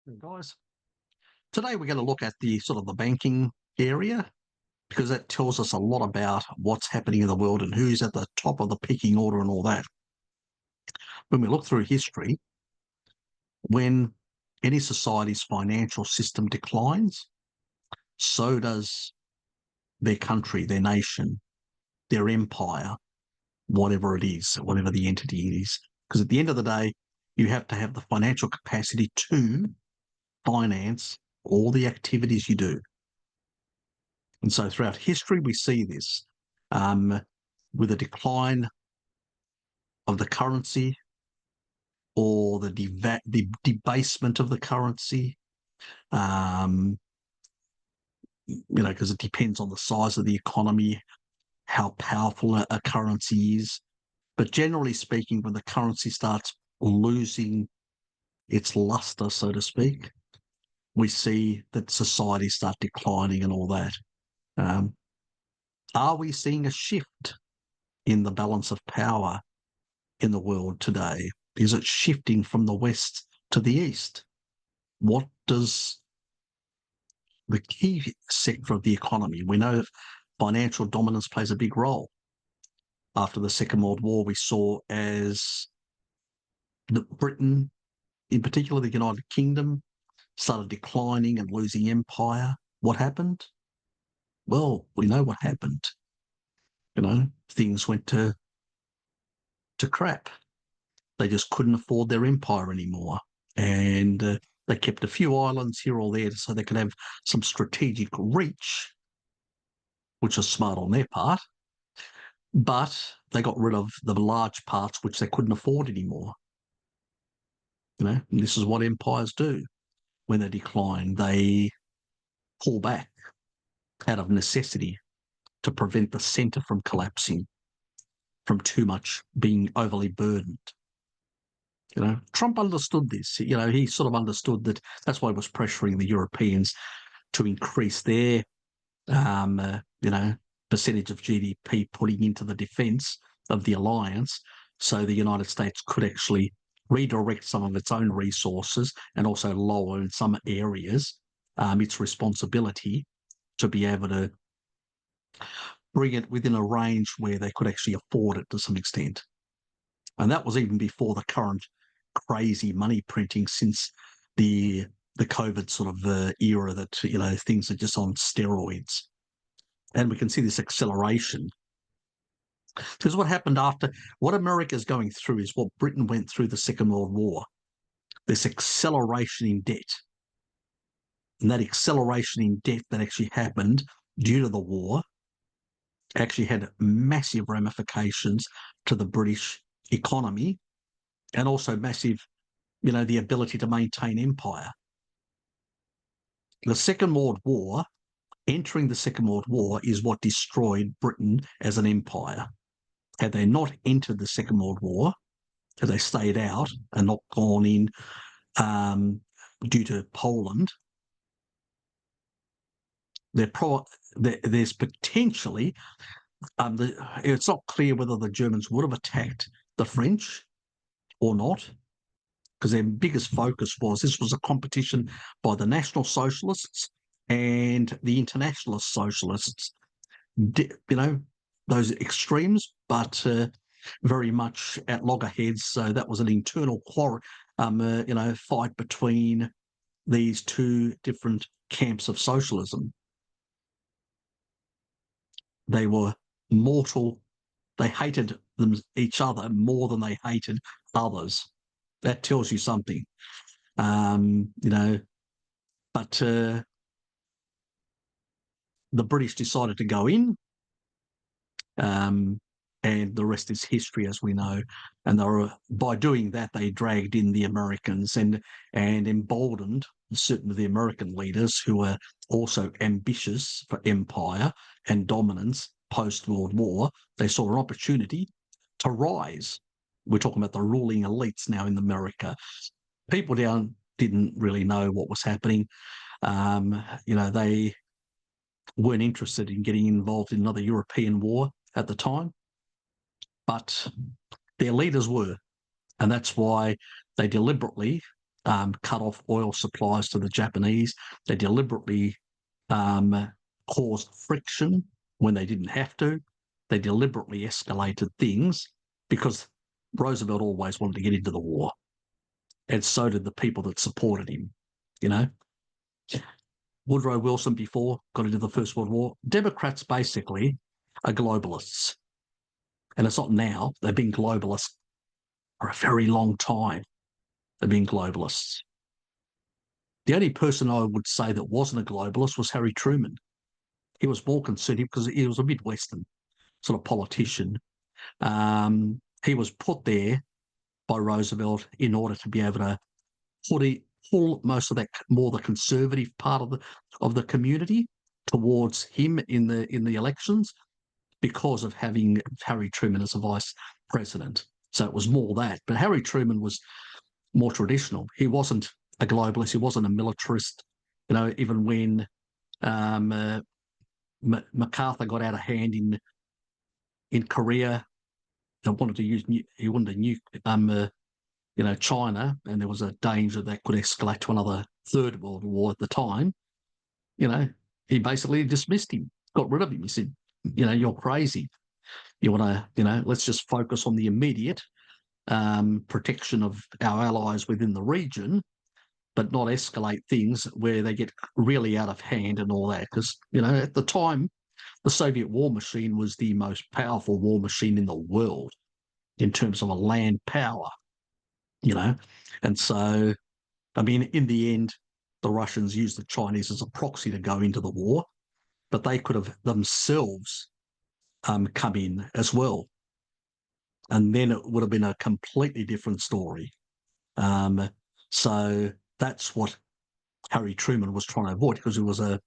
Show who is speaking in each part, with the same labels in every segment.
Speaker 1: Hey, guys, today we're going to look at the sort of the banking area because that tells us a lot about what's happening in the world and who's at the top of the pecking order and all that. When we look through history, when any society's financial system declines, so does their country, their nation, their empire, whatever it is, whatever the entity is. Because at the end of the day, you have to have the financial capacity to finance all the activities you do. And so throughout history, we see this with a decline of the currency or the debasement of the currency, because it depends on the size of the economy, how powerful a currency is. But generally speaking, when the currency starts losing its luster, so to speak, we see that societies start declining and all that. Are we seeing a shift in the balance of power in the world today? Is it shifting from the west to the east? What does the key sector of the economy? We know financial dominance plays a big role. After the Second World War, we saw as Britain, in particular the United Kingdom, started declining and losing empire. What happened? Well, we know what happened. Things went to crap. They just couldn't afford their empire anymore. And they kept a few islands here or there so they could have some strategic reach, which was smart on their part. But they got rid of the large parts which they couldn't afford anymore. And this is what empires do. When they decline, they pull back out of necessity to prevent the centre from collapsing, from too much being overly burdened. Trump understood this. He sort of understood that that's why he was pressuring the Europeans to increase their, percentage of GDP putting into the defence of the alliance, so the United States could actually redirect some of its own resources and also lower in some areas its responsibility to be able to bring it within a range where they could actually afford it to some extent. And that was even before the current crazy money printing since the COVID sort of era that, things are just on steroids. And we can see this acceleration. Because what happened after, what America is going through is what Britain went through the Second World War, this acceleration in debt. And that acceleration in debt that actually happened due to the war actually had massive ramifications to the British economy and also massive, the ability to maintain empire. The Second World War, entering the Second World War, is what destroyed Britain as an empire. Had they not entered the Second World War, had they stayed out and not gone in due to Poland, there's potentially, it's not clear whether the Germans would have attacked the French or not, because their biggest focus was this was a competition by the National Socialists and the Internationalist Socialists. Those extremes, but very much at loggerheads. So that was an internal fight between these two different camps of socialism. They were mortal. They hated each other more than they hated others. That tells you something, But the British decided to go in, and the rest is history, as we know. And by doing that, they dragged in the Americans and emboldened certain of the American leaders who were also ambitious for empire and dominance post-World War. They saw an opportunity to rise. We're talking about the ruling elites now in America. People down didn't really know what was happening. They weren't interested in getting involved in another European war at the time, but their leaders were. And that's why they deliberately cut off oil supplies to the Japanese. They deliberately caused friction when they didn't have to. They deliberately escalated things because Roosevelt always wanted to get into the war. And so did the people that supported him, you know. Woodrow Wilson before got into the First World War. Democrats basically are globalists. And it's not now. They've been globalists for a very long time. They've been globalists. The only person I would say that wasn't a globalist was Harry Truman. He was more conservative because he was a Midwestern sort of politician. He was put there by Roosevelt in order to be able to pull most of that more the conservative part of the community towards him in the elections because of having Harry Truman as a vice president. So it was more that. But Harry Truman was more traditional. He wasn't a globalist. He wasn't a militarist. You know, even when MacArthur got out of hand in Korea, he wanted to nuke China, and there was a danger that could escalate to another third world war at the time. You know, he basically dismissed him, got rid of him. He said, you know, you're crazy. You want to, let's just focus on the immediate protection of our allies within the region, but not escalate things where they get really out of hand and all that. Because, at the time, the Soviet war machine was the most powerful war machine in the world in terms of a land power, And so, I mean, in the end, the Russians used the Chinese as a proxy to go into the war, but they could have themselves come in as well. And then it would have been a completely different story. So that's what Harry Truman was trying to avoid, because he was a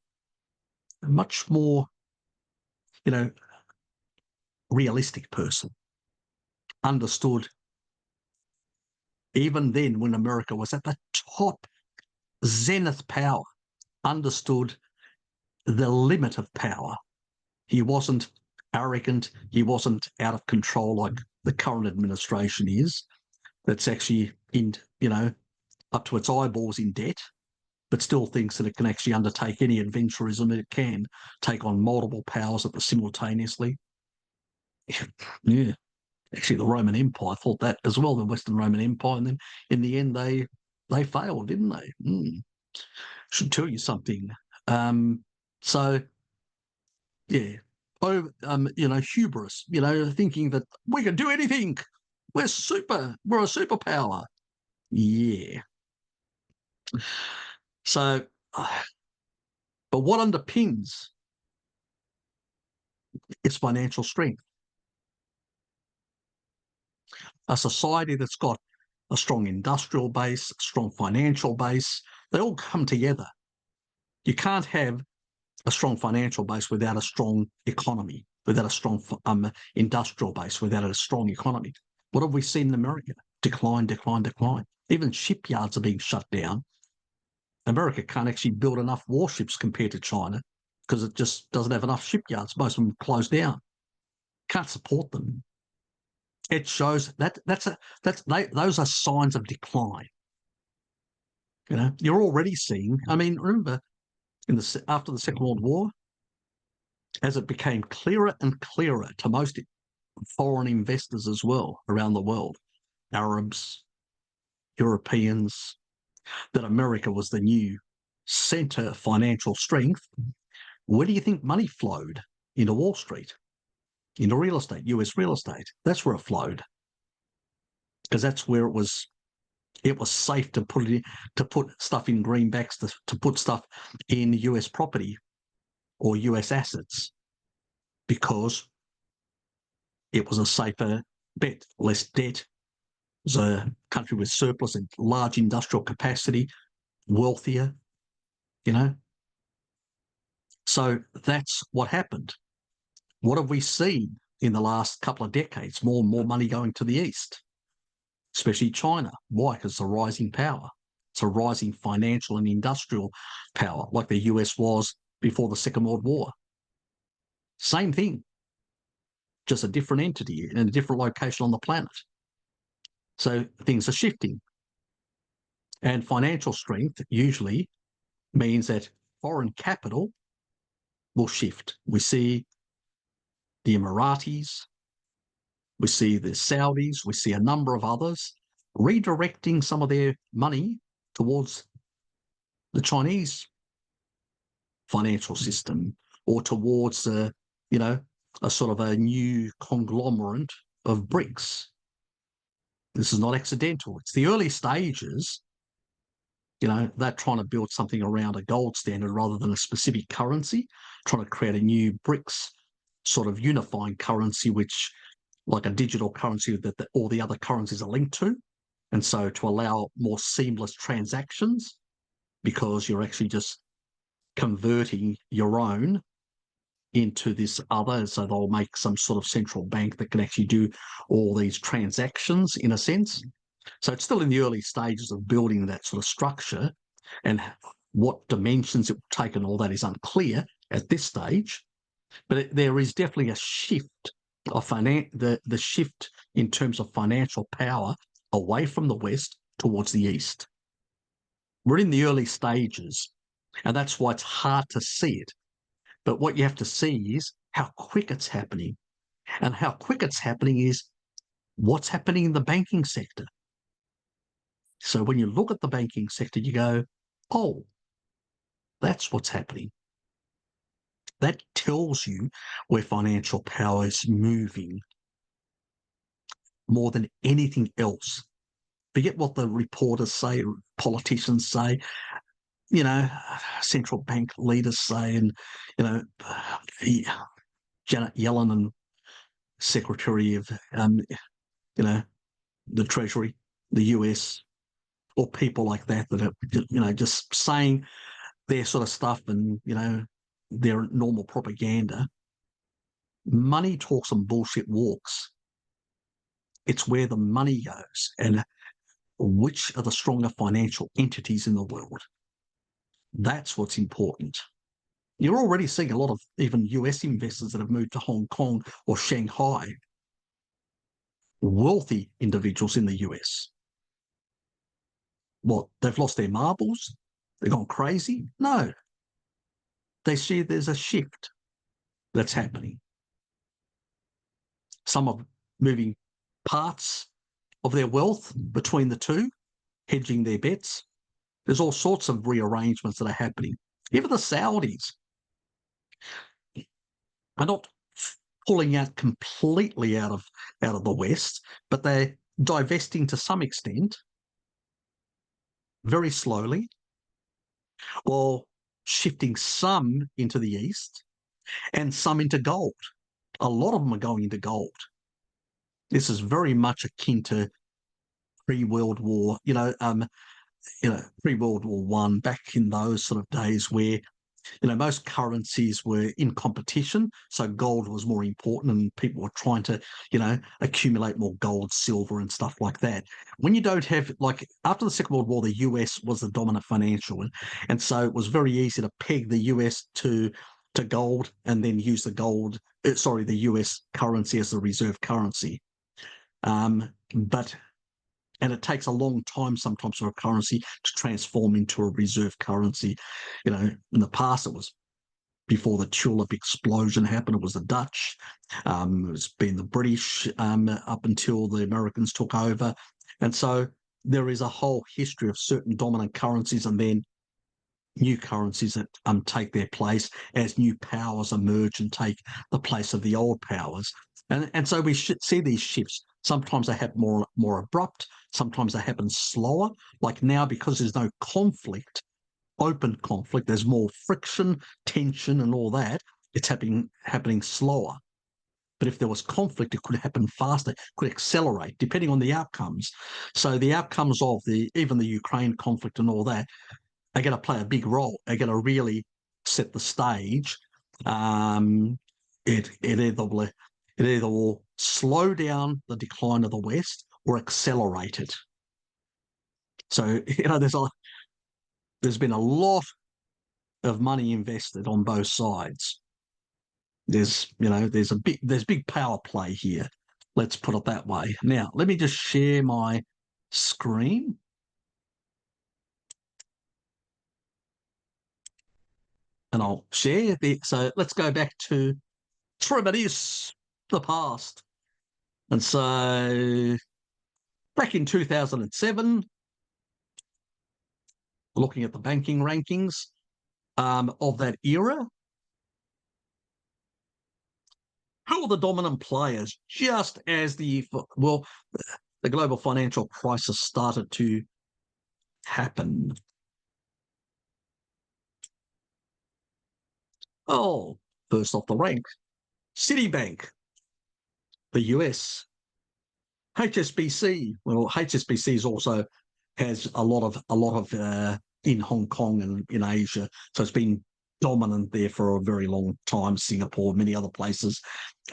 Speaker 1: much more, realistic person. Understood, even then when America was at the top zenith power, understood the limit of power. He wasn't arrogant. He wasn't out of control like the current administration is, that's actually up to its eyeballs in debt, but still thinks that it can actually undertake any adventurism it can, take on multiple powers simultaneously. Yeah. Actually, the Roman Empire thought that as well, the Western Roman Empire, and then in the end they failed, didn't they? Should tell you something. So, yeah. Hubris, thinking that we can do anything. We're a superpower. Yeah. So, but what underpins its financial strength? A society that's got a strong industrial base, a strong financial base, they all come together. You can't have a strong financial base without a strong economy, without a strong industrial base, without a strong economy. What have we seen in America? Decline, decline, decline. Even shipyards are being shut down. America can't actually build enough warships compared to China because it just doesn't have enough shipyards. Most of them closed down. Can't support them. It shows those are signs of decline. You're already seeing. I mean, remember after the Second World War, as it became clearer and clearer to most foreign investors as well around the world, Arabs, Europeans, that America was the new center of financial strength. Where do you think money flowed? Into Wall Street, into real estate, US real estate. That's where it flowed, because that's where it was safe to put stuff in greenbacks, to put stuff in US property or US assets, because it was a safer bet, less debt. It was a country with surplus and large industrial capacity, wealthier, So that's what happened. What have we seen in the last couple of decades? More and more money going to the East, especially China. Why? Because it's a rising power. It's a rising financial and industrial power, like the US was before the Second World War. Same thing, just a different entity in a different location on the planet. So things are shifting. And financial strength usually means that foreign capital will shift. We see the Emiratis, we see the Saudis, we see a number of others redirecting some of their money towards the Chinese financial system or towards a sort of a new conglomerate of BRICS. This is not accidental. It's the early stages. They're trying to build something around a gold standard rather than a specific currency, trying to create a new BRICS sort of unifying currency, which like a digital currency that all the other currencies are linked to. And so to allow more seamless transactions, because you're actually just converting your own into this other, so they'll make some sort of central bank that can actually do all these transactions in a sense. So it's still in the early stages of building that sort of structure, and what dimensions it will take and all that is unclear at this stage. But there is definitely a shift of the shift in terms of financial power away from the West towards the East. We're in the early stages, and that's why it's hard to see it. But what you have to see is how quick it's happening. And how quick it's happening is what's happening in the banking sector. So when you look at the banking sector, you go, oh, that's what's happening. That tells you where financial power is moving more than anything else. Forget what the reporters say, politicians say, central bank leaders say, and, Janet Yellen and Secretary of, the Treasury, the US, or people like that are, just saying their sort of stuff and, their normal propaganda. Money talks and bullshit walks. It's where the money goes and which are the stronger financial entities in the world. That's what's important. You're already seeing a lot of even US investors that have moved to Hong Kong or Shanghai, wealthy individuals in the US. What, they've lost their marbles? They've gone crazy? No. They see there's a shift that's happening. Some are moving parts of their wealth between the two, hedging their bets. There's all sorts of rearrangements that are happening. Even the Saudis are not pulling out completely out of the West, but they're divesting to some extent, very slowly, while shifting some into the East and some into gold. A lot of them are going into gold. This is very much akin to pre-World War, pre-World War One, back in those sort of days where most currencies were in competition, so gold was more important and people were trying to, accumulate more gold, silver and stuff like that. When you don't have, like after the Second World War, the US was the dominant financial, and so it was very easy to peg the US to gold and then use the US currency as the reserve currency. And it takes a long time sometimes for a currency to transform into a reserve currency. In the past, it was before the tulip explosion happened, it was the Dutch. It's been the British up until the Americans took over. And so there is a whole history of certain dominant currencies and then new currencies that take their place as new powers emerge and take the place of the old powers. And so we should see these shifts. Sometimes they happen more abrupt. Sometimes they happen slower. Like now, because there's no conflict, open conflict, there's more friction, tension, and all that. It's happening slower. But if there was conflict, it could happen faster, could accelerate, depending on the outcomes. So the outcomes of even the Ukraine conflict and all that are going to play a big role. They're going to really set the stage. It either will slow down the decline of the West or accelerate it. So, there's been a lot of money invested on both sides. There's big power play here. Let's put it that way. Now, let me just share my screen. and I'll share. So let's go back to reminisce the past. And so back in 2007, looking at the banking rankings of that era, who are the dominant players just as the global financial crisis started to happen? Oh, first off the rank, Citibank, the US. HSBC, well, HSBC is also has a lot of in Hong Kong and in Asia, so it's been dominant there for a very long time. Singapore, many other places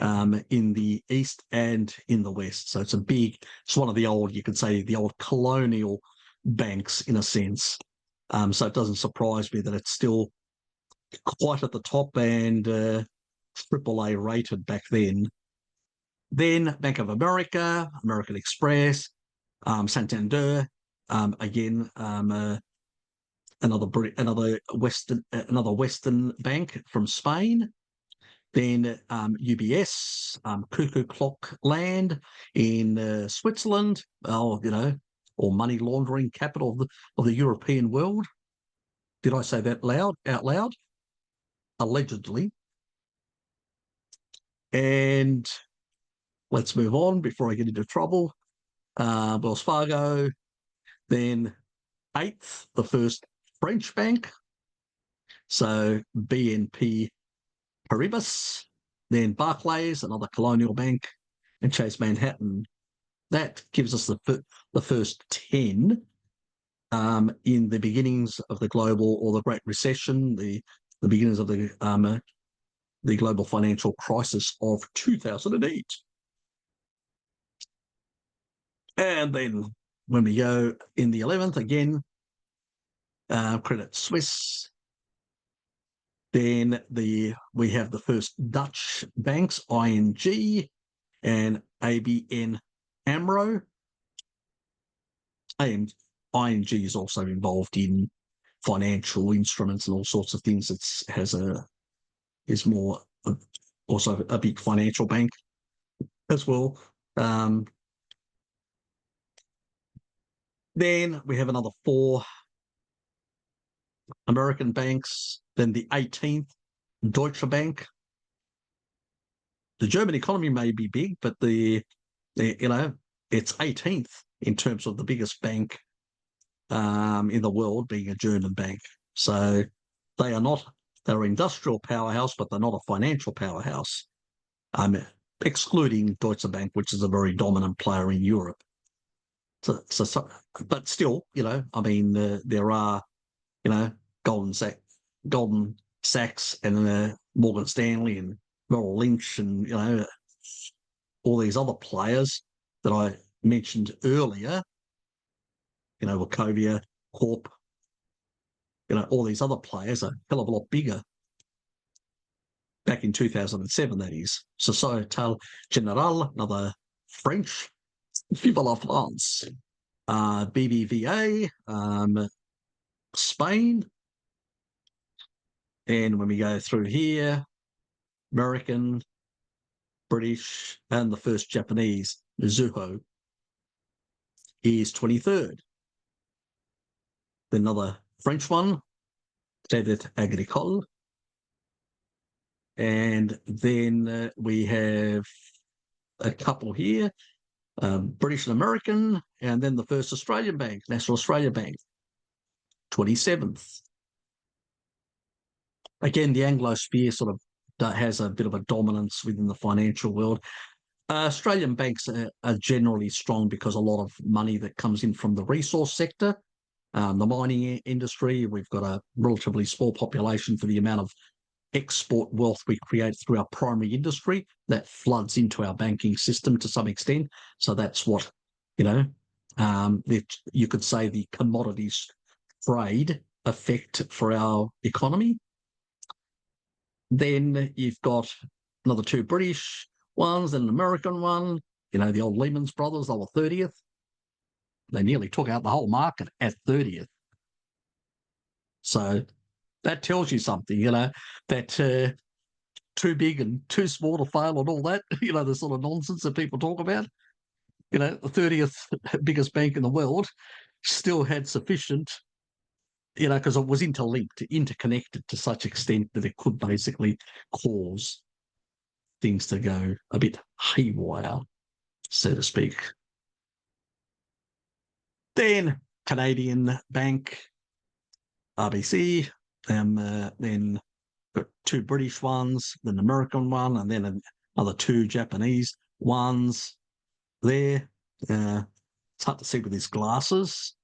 Speaker 1: in the east and in the west. So it's one of the old, you could say, the old colonial banks in a sense. So it doesn't surprise me that it's still quite at the top and AAA rated back then. Then Bank of America, American Express, Santander, again another Western bank from Spain. Then UBS, Cuckoo Clock Land in Switzerland. Or money laundering capital of the European world. Did I say that out loud? Allegedly. And let's move on before I get into trouble. Wells Fargo, then 8th, the first French bank. So BNP Paribas, then Barclays, another colonial bank, and Chase Manhattan. That gives us the first 10 in the beginnings of the global or the Great Recession, the beginnings of the global financial crisis of 2008. And then when we go in the 11th, again, Credit Suisse. Then we have the first Dutch banks, ING and ABN AMRO. And ING is also involved in financial instruments and all sorts of things. Is more also a big financial bank as well. Then we have another 4 American banks. Then the 18th, Deutsche Bank. The German economy may be big, but it's 18th in terms of the biggest bank in the world being a German bank. So they're an industrial powerhouse, but they're not a financial powerhouse. Excluding Deutsche Bank, which is a very dominant player in Europe. So but still, there are, Goldman Sachs and Morgan Stanley and Merrill Lynch and all these other players that I mentioned earlier. Wachovia Corp. All these other players are a hell of a lot bigger. Back in 2007, that is. Société Générale, another French. Vive la France. BBVA, Spain. And when we go through here, American, British, and the first Japanese, Mizuho, is 23rd. Then another French one, Crédit Agricole. And then we have a couple here, British and American, and then the first Australian bank, National Australia Bank, 27th. Again, the Anglosphere sort of has a bit of a dominance within the financial world. Australian banks are generally strong because a lot of money that comes in from the resource sector, the mining industry. We've got a relatively small population for the amount of export wealth we create through our primary industry that floods into our banking system to some extent. So that's what, you could say the commodities trade effect for our economy. Then you've got another 2 British ones and an American one, the old Lehman Brothers, they were 30th. They nearly took out the whole market at 30th. So that tells you something, that too big and too small to fail and all that, the sort of nonsense that people talk about. The 30th biggest bank in the world still had sufficient, because it was interlinked, interconnected to such extent that it could basically cause things to go a bit haywire, so to speak. Then Canadian Bank, RBC, then got two British ones, then an American one, and then another two Japanese ones there. It's hard to see with these glasses.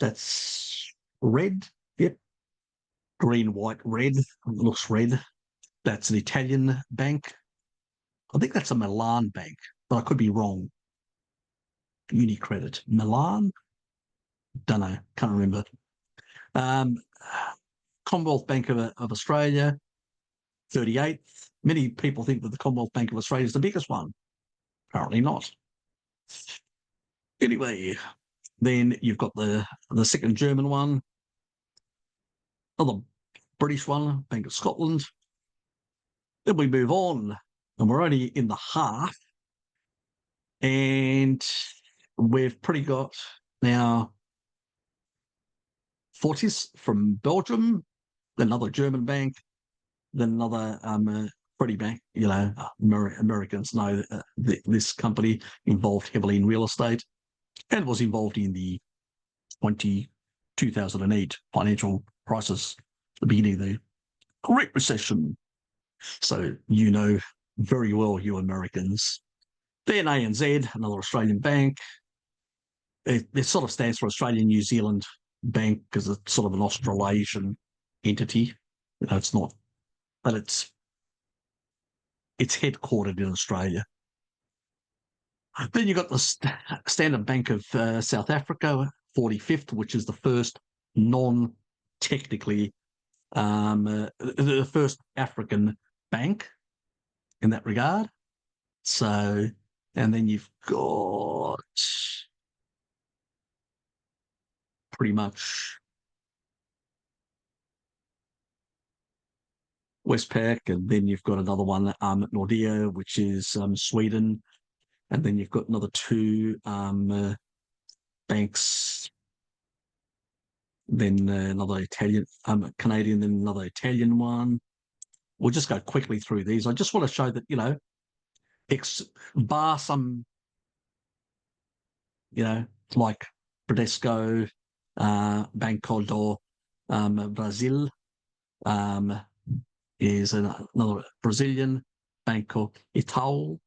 Speaker 1: That's red. Yep. Green, white, red. It looks red. That's an Italian bank. I think that's a Milan bank, but I could be wrong. UniCredit. Milan? Don't know. Can't remember. Commonwealth Bank of Australia, 38th. Many people think that the Commonwealth Bank of Australia is the biggest one. Apparently not. Anyway, then you've got the second German one, another British one, Bank of Scotland. Then we move on, and we're only in the half, and we've pretty got now Fortis from Belgium, another German bank, then another Freddie Bank. Americans know this company involved heavily in real estate and was involved in the 2008 financial crisis, the beginning of the Great Recession. So very well, you Americans. Then ANZ, another Australian bank. It sort of stands for Australian New Zealand Bank because it's sort of an Australasian entity. It's not, but it's headquartered in Australia. Then you've got the Standard Bank of South Africa, 45th, which is the first non-technically, the first African bank in that regard. So, and then you've got pretty much Westpac, and then you've got another one, Nordea, which is Sweden, and then you've got another two banks, then another Italian, Canadian, then another Italian one. We'll just go quickly through these. I just want to show that, bar some, like Bradesco, Banco do Brasil, is another Brazilian. Banco Itaú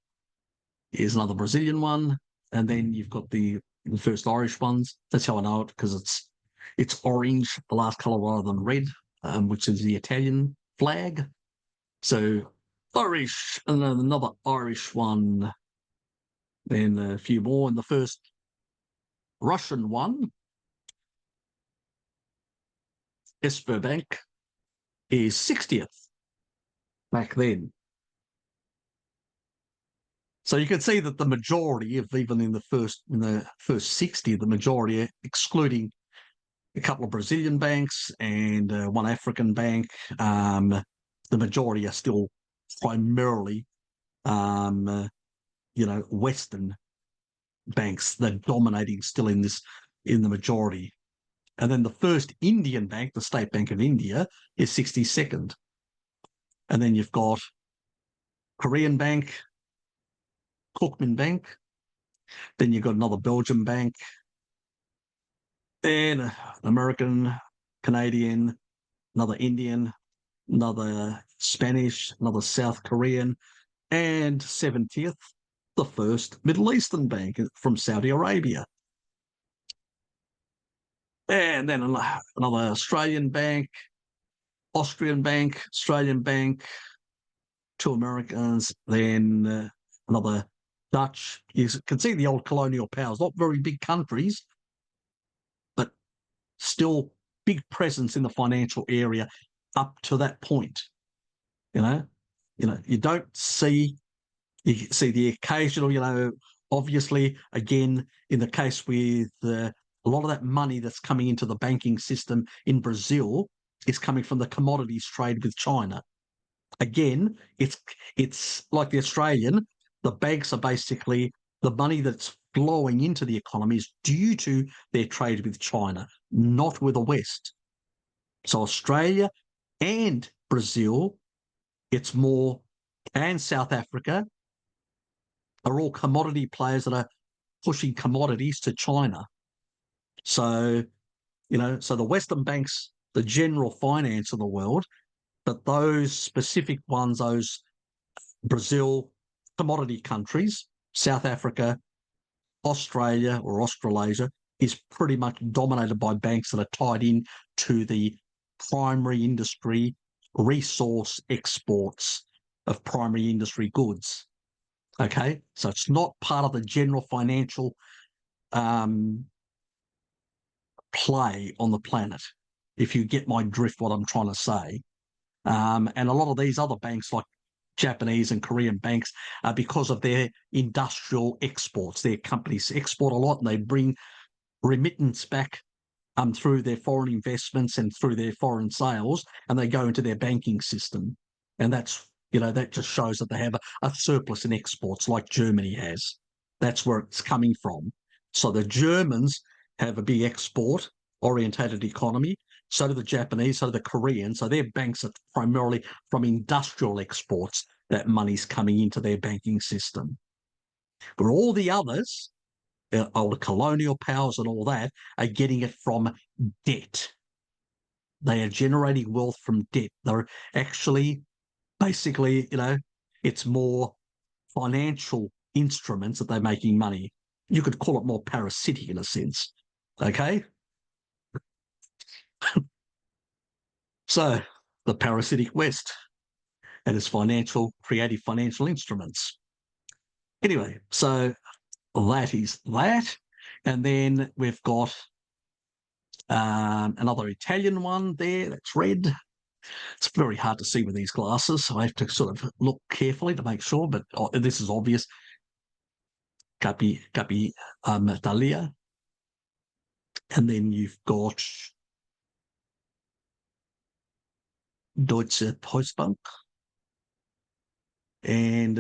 Speaker 1: is another Brazilian one. And then you've got the first Irish ones. That's how I know it, because it's orange, the last colour, rather than red, which is the Italian flag. So Irish, and then another Irish one, then a few more. And the first Russian one, Sberbank, is 60th back then. So you can see that the majority of, even in the first 60, the majority, excluding a couple of Brazilian banks and one African bank, the majority are still primarily, Western banks. They're dominating still in the majority. And then the first Indian bank, the State Bank of India, is 62nd. And then you've got Korean Bank, Cookman Bank. Then you've got another Belgian bank, and American, Canadian, another Indian, another Spanish, another South Korean, and 70th, the first Middle Eastern bank from Saudi Arabia. And then another Australian bank, Austrian bank, Australian bank, two Americans, then another Dutch. You can see the old colonial powers, not very big countries, but still big presence in the financial area up to that point. You don't see, you see the occasional, obviously, again, in the case with A lot of that money that's coming into the banking system in Brazil is coming from the commodities trade with China. Again, it's like the Australian. The banks are basically the money that's flowing into the economy is due to their trade with China, not with the West. So Australia and Brazil, it's more, and South Africa are all commodity players that are pushing commodities to China. So, so the Western banks, the general finance of the world, but those specific ones, those Brazil, commodity countries, South Africa, Australia or Australasia, is pretty much dominated by banks that are tied in to the primary industry resource exports of primary industry goods. Okay, so it's not part of the general financial play on the planet, if you get my drift, what I'm trying to say. And a lot of these other banks, like Japanese and Korean banks, because of their industrial exports, their companies export a lot and they bring remittance back through their foreign investments and through their foreign sales, and they go into their banking system. And that's, that just shows that they have a surplus in exports like Germany has. That's where it's coming from. So the Germans have a big export orientated economy. So do the Japanese, so do the Koreans. So their banks are primarily from industrial exports. That money's coming into their banking system. But all the others, all the colonial powers and all that, are getting it from debt. They are generating wealth from debt. They're actually, basically, it's more financial instruments that they're making money. You could call it more parasitic in a sense. Okay? So, the parasitic West and its creative financial instruments. Anyway, so that is that. And then we've got another Italian one there that's red. It's very hard to see with these glasses, so I have to sort of look carefully to make sure, but this is obvious. Capi Italia. And then you've got Deutsche Postbank and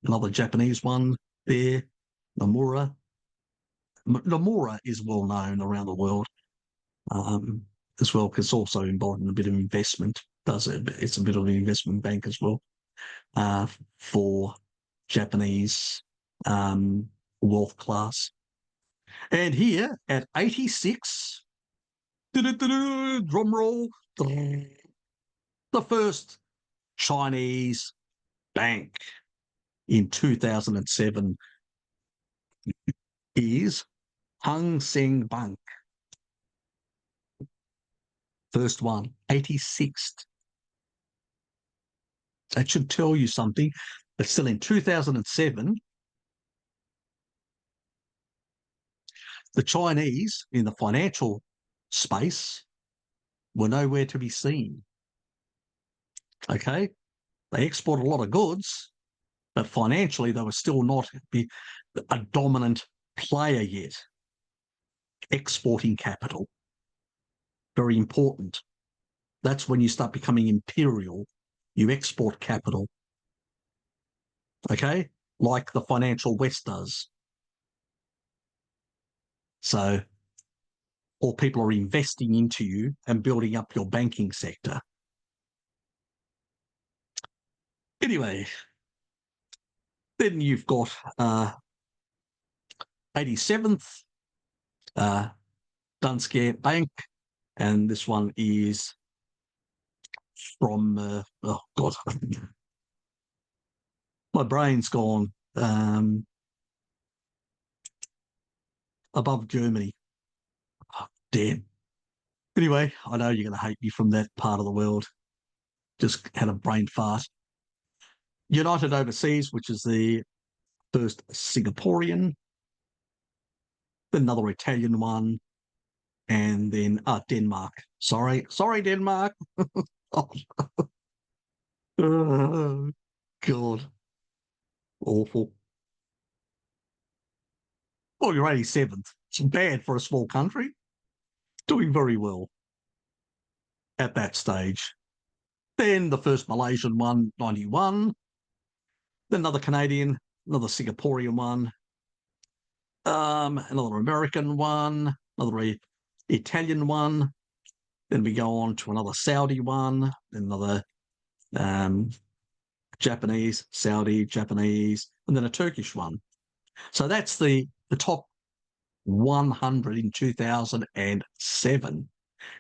Speaker 1: another Japanese one there, Nomura. Nomura is well known around the world as well, because it's also involved in a bit of investment. It's a bit of an investment bank as well for Japanese wealth class. And here at 86, drum roll, the first Chinese bank in 2007 is Hang Seng Bank. First one, 86th. That should tell you something. But still in 2007, the Chinese in the financial space were nowhere to be seen. Okay? They export a lot of goods, but financially they were still not a dominant player yet. Exporting capital. Very important. That's when you start becoming imperial. You export capital. Okay? Like the financial West does. So, or people are investing into you and building up your banking sector. Anyway, then you've got 87th, Danske Bank, and this one is from, oh God, my brain's gone, above Germany. Oh, damn. Anyway, I know you're going to hate me from that part of the world. Just had a brain fart. United Overseas, which is the first Singaporean, then another Italian one, and then Denmark. Sorry, Denmark. Oh. Oh, God. Awful. Oh, you're 87th. It's bad for a small country. Doing very well at that stage. Then the first Malaysian one, 91. Then another Canadian, another Singaporean one, another American one, another Italian one. Then we go on to another Saudi one, then another Japanese, Saudi, Japanese, and then a Turkish one. So that's the top 100 in 2007.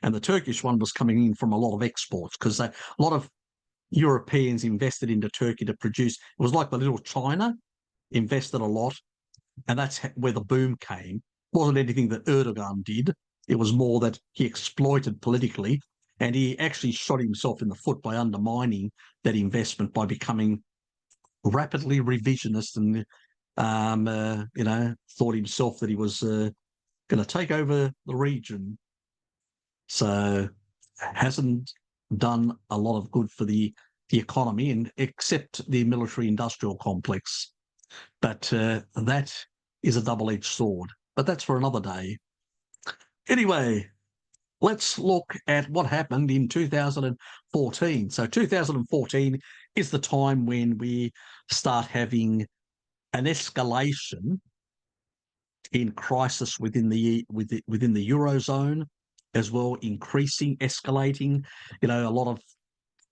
Speaker 1: And the Turkish one was coming in from a lot of exports because a lot of Europeans invested into Turkey to produce. It was like the little China, invested a lot. And that's where the boom came. It wasn't anything that Erdogan did. It was more that he exploited politically, and he actually shot himself in the foot by undermining that investment by becoming rapidly revisionist and, thought himself that he was going to take over the region. So hasn't done a lot of good for the economy, and except the military-industrial complex. But that is a double-edged sword. But that's for another day. Anyway, let's look at what happened in 2014. So 2014 is the time when we start having an escalation in crisis within the Eurozone as well, increasing, escalating. A lot of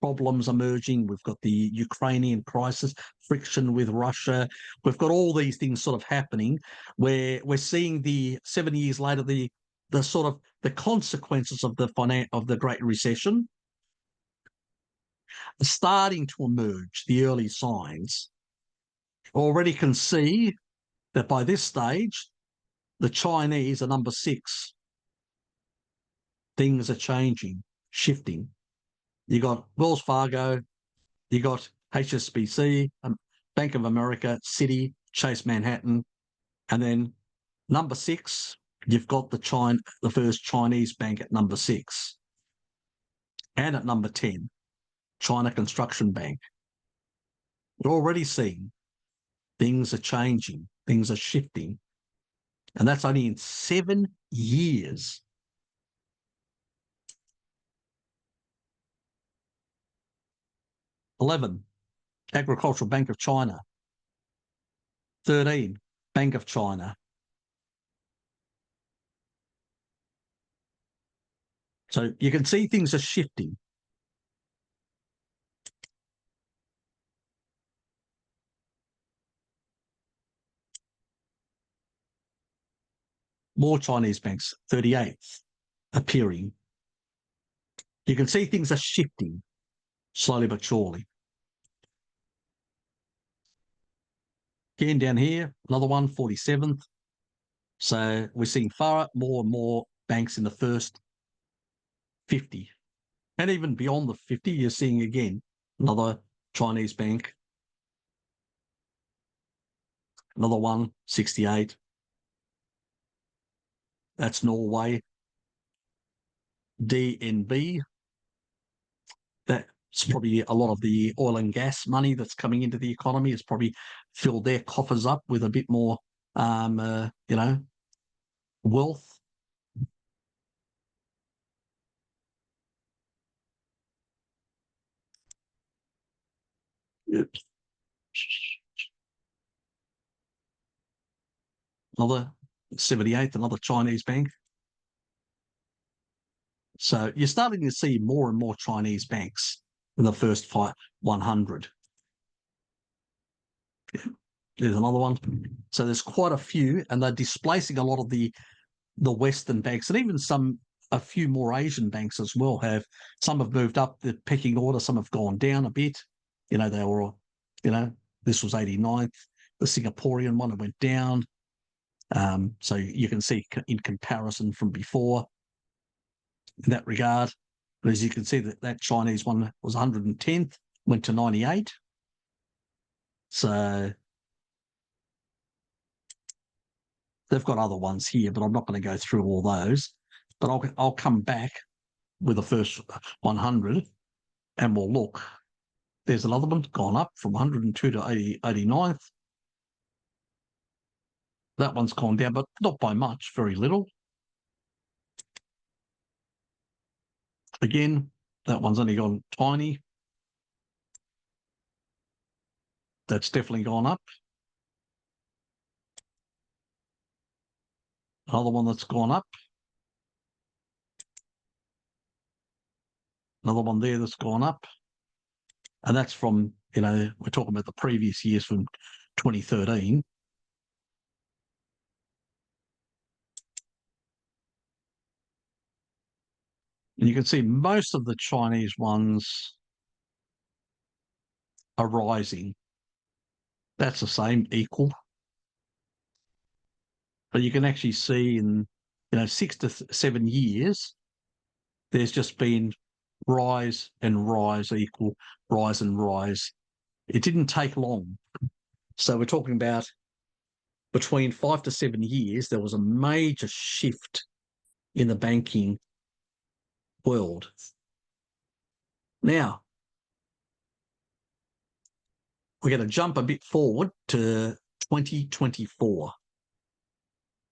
Speaker 1: problems emerging. We've got the Ukrainian crisis, friction with Russia. We've got all these things sort of happening where we're seeing 7 years later, the sort of the consequences of the Great Recession starting to emerge, the early signs. Already can see that by this stage, the Chinese are number 6. Things are changing, shifting. You got Wells Fargo, you got HSBC, Bank of America, Citi, Chase Manhattan, and then number 6, you've got the first Chinese bank at number 6. And at number 10, China Construction Bank. We're already seeing things are changing, things are shifting. And that's only in 7 years. "11, Agricultural Bank of China. 13, Bank of China." So you can see things are shifting. More Chinese banks, 38th, appearing. You can see things are shifting slowly but surely. Again, down here, another one, 47th. So we're seeing far more and more banks in the first 50. And even beyond the 50, you're seeing again another Chinese bank. Another one, 68. That's Norway. DNB. That's probably a lot of the oil and gas money that's coming into the economy. It's probably filled their coffers up with a bit more, wealth. Another 78th, another Chinese bank. So you're starting to see more and more Chinese banks in the first 100. There's another one. So there's quite a few, and they're displacing a lot of the Western banks, and even a few more Asian banks as well have. Some have moved up the pecking order, some have gone down a bit. They were, this was 89th. The Singaporean one went down. So you can see in comparison from before in that regard. But as you can see, that Chinese one was 110th, went to 98. So they've got other ones here, but I'm not going to go through all those. But I'll come back with the first 100 and we'll look. There's another one gone up from 102 to 89th. That one's gone down, but not by much, very little. Again, that one's only gone tiny. That's definitely gone up. Another one that's gone up. Another one there that's gone up. And that's from, we're talking about the previous years from 2013. And you can see most of the Chinese ones are rising. That's the same, equal. But you can actually see in, 6 to 7 years, there's just been rise and rise equal, rise and rise. It didn't take long. So we're talking about between 5 to 7 years, there was a major shift in the banking world. Now, we're going to jump a bit forward to 2024,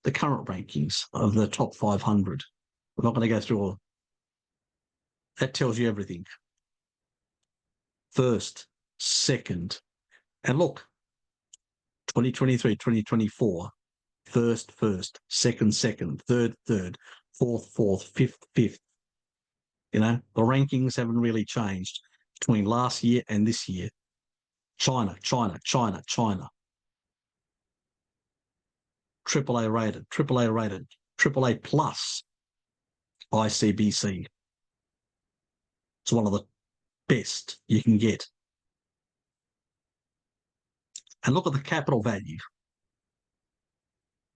Speaker 1: the current rankings of the top 500. We're not going to go through all. That tells you everything. First, second, and look, 2023, 2024, first, second, third, fourth, fifth. The rankings haven't really changed between last year and this year. China. AAA rated, AAA plus ICBC. It's one of the best you can get. And look at the capital value.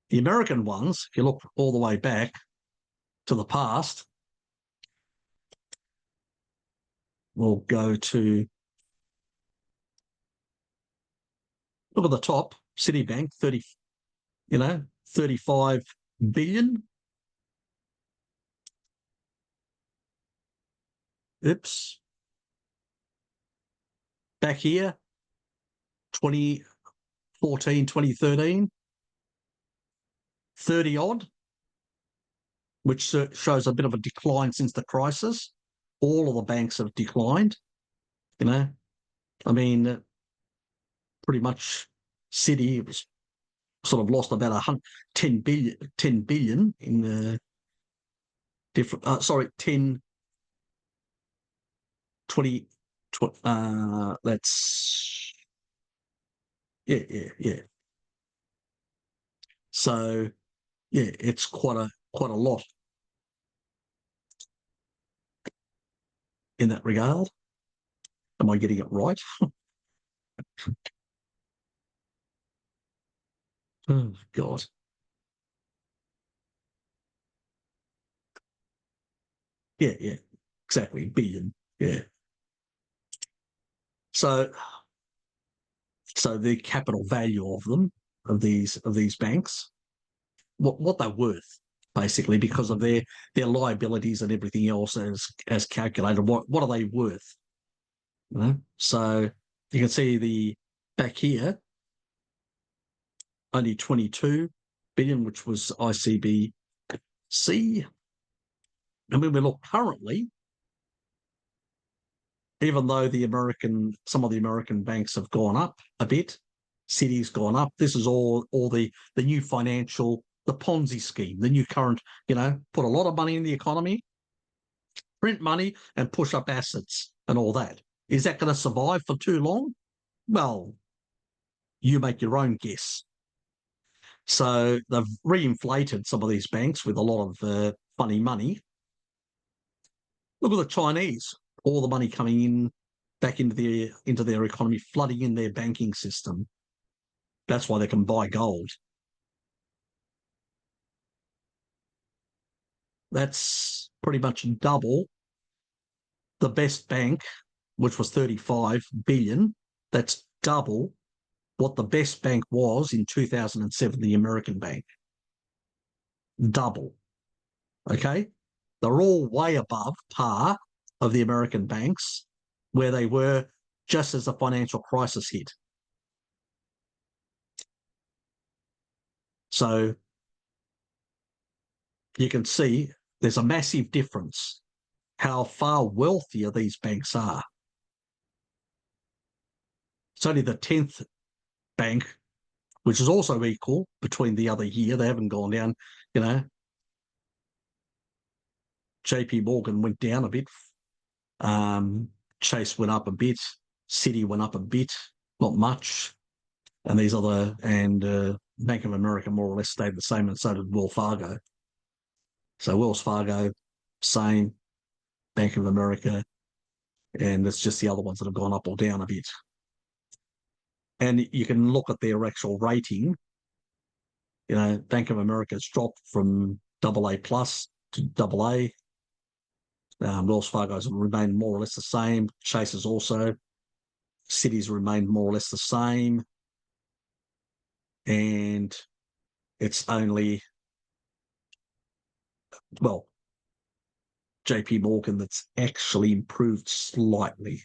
Speaker 1: The American ones, if you look all the way back to the past, we'll go to, look at the top, Citibank, 35 billion. Oops. Back here, 2014, 2013, 30 odd, which shows a bit of a decline since the crisis. All of the banks have declined, pretty much Citi was sort of lost about 10 billion in different, 10, 20, that's, yeah. So, yeah, it's quite a lot in that regard. Am I getting it right? Oh, God. Yeah, exactly. Billion. Yeah. So the capital value of them, of these banks, what they're worth, basically, because of their liabilities and everything else as calculated. What are they worth? So you can see the back here, only 22 billion, which was ICBC. And when we look currently, even though some of the American banks have gone up a bit, Citi's gone up. This is all the new financial, the Ponzi scheme, the new current, put a lot of money in the economy, print money and push up assets and all that. Is that going to survive for too long? Well, you make your own guess. So they've reinflated some of these banks with a lot of funny money. Look at the Chinese, all the money coming in back into their economy, flooding in their banking system. That's why they can buy gold. That's pretty much double the best bank, which was 35 billion. That's double what the best bank was in 2007, the American bank. Double. Okay? They're all way above par of the American banks where they were just as the financial crisis hit. So you can see there's a massive difference how far wealthier these banks are. It's only the 10th bank, which is also equal between the other year. They haven't gone down, you know. JP Morgan went down a bit. Chase went up a bit. Citi went up a bit, not much. And these other, and Bank of America more or less stayed the same, and so did Wells Fargo. So Wells Fargo, same. Bank of America, and it's just the other ones that have gone up or down a bit. And you can look at their actual rating. You know, Bank of America's dropped from AA plus to AA. Wells Fargo's remained more or less the same. Chase's also. Citi's remained more or less the same. And it's only, well, JP Morgan that's actually improved slightly.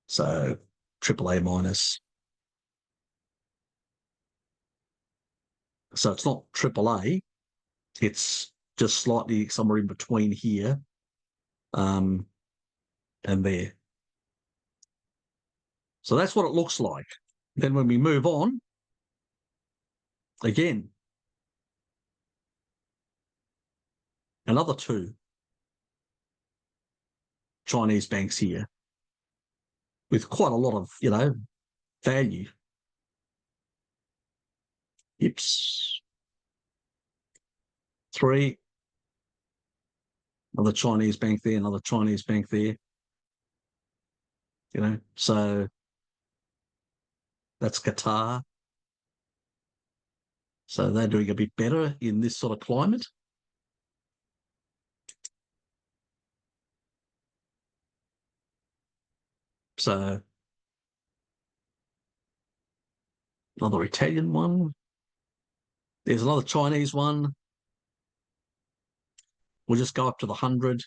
Speaker 1: So AAA minus. So it's not AAA, it's just slightly somewhere in between here and there. So that's what it looks like. Then when we move on, again, another two Chinese banks here with quite a lot of, you know, value. Yips. 3. Another Chinese bank there, another Chinese bank there. You know, so that's Qatar. So they're doing a bit better in this sort of climate. So another Italian one. There's another Chinese one. We'll just go up to the 100.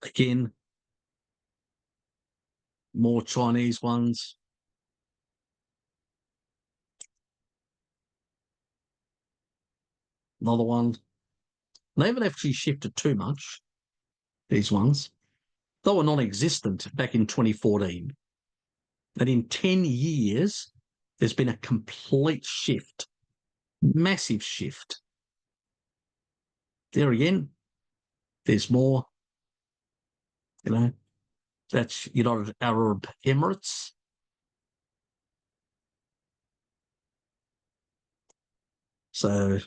Speaker 1: Again, more Chinese ones. Another one. They haven't actually shifted too much, these ones. They were non-existent back in 2014. And in 10 years, there's been a complete shift, massive shift. There again, there's more, you know, that's United Arab Emirates. So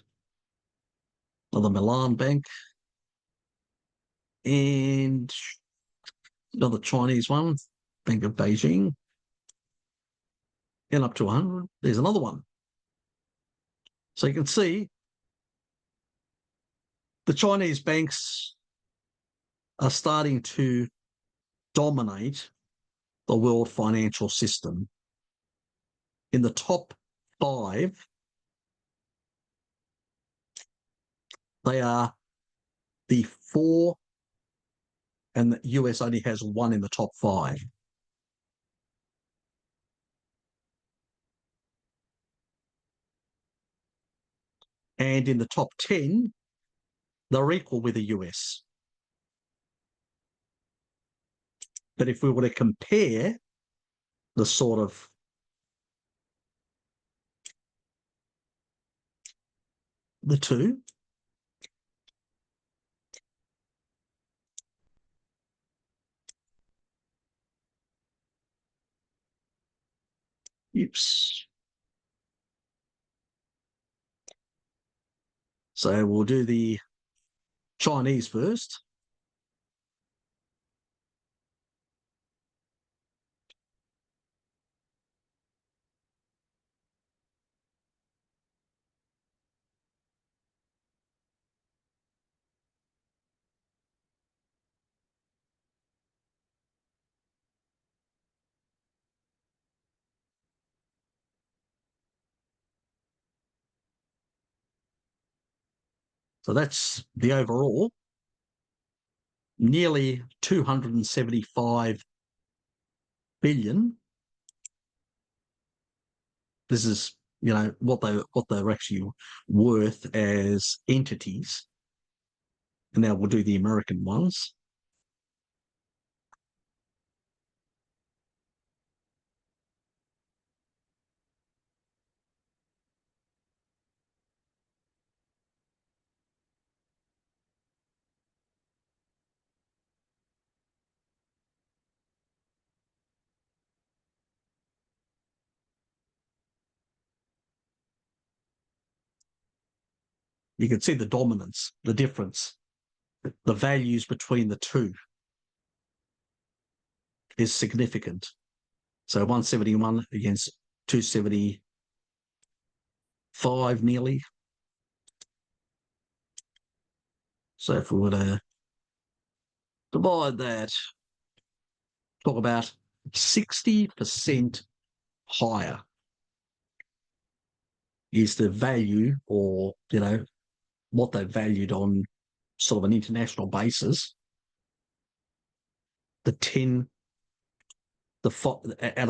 Speaker 1: another Milan bank and another Chinese one, Bank of Beijing, and up to 100. There's another one. So you can see the Chinese banks are starting to dominate the world financial system. In the top 5, they are the 4, and the US only has 1 in the top 5. And in the top 10, they're equal with the US. But if we were to compare the sort of the two, oops. So we'll do the Chinese first. So that's the overall. Nearly 275 billion. This is, what they're actually worth as entities. And now we'll do the American ones. You can see the dominance, the difference, the values between the two is significant. So 171 against 275 nearly. So if we were to divide that, talk about 60% higher is the value, or, what they're valued on sort of an international basis. Out of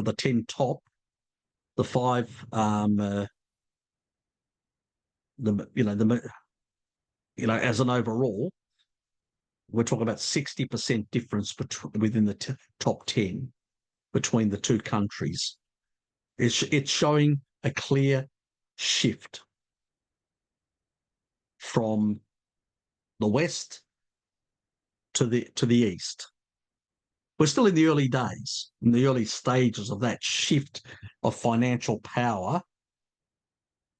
Speaker 1: the 10 top, the five, as an overall, we're talking about 60% difference within the top 10 between the two countries. It's showing a clear shift from the West to the East. We're still in the early days, in the early stages of that shift of financial power.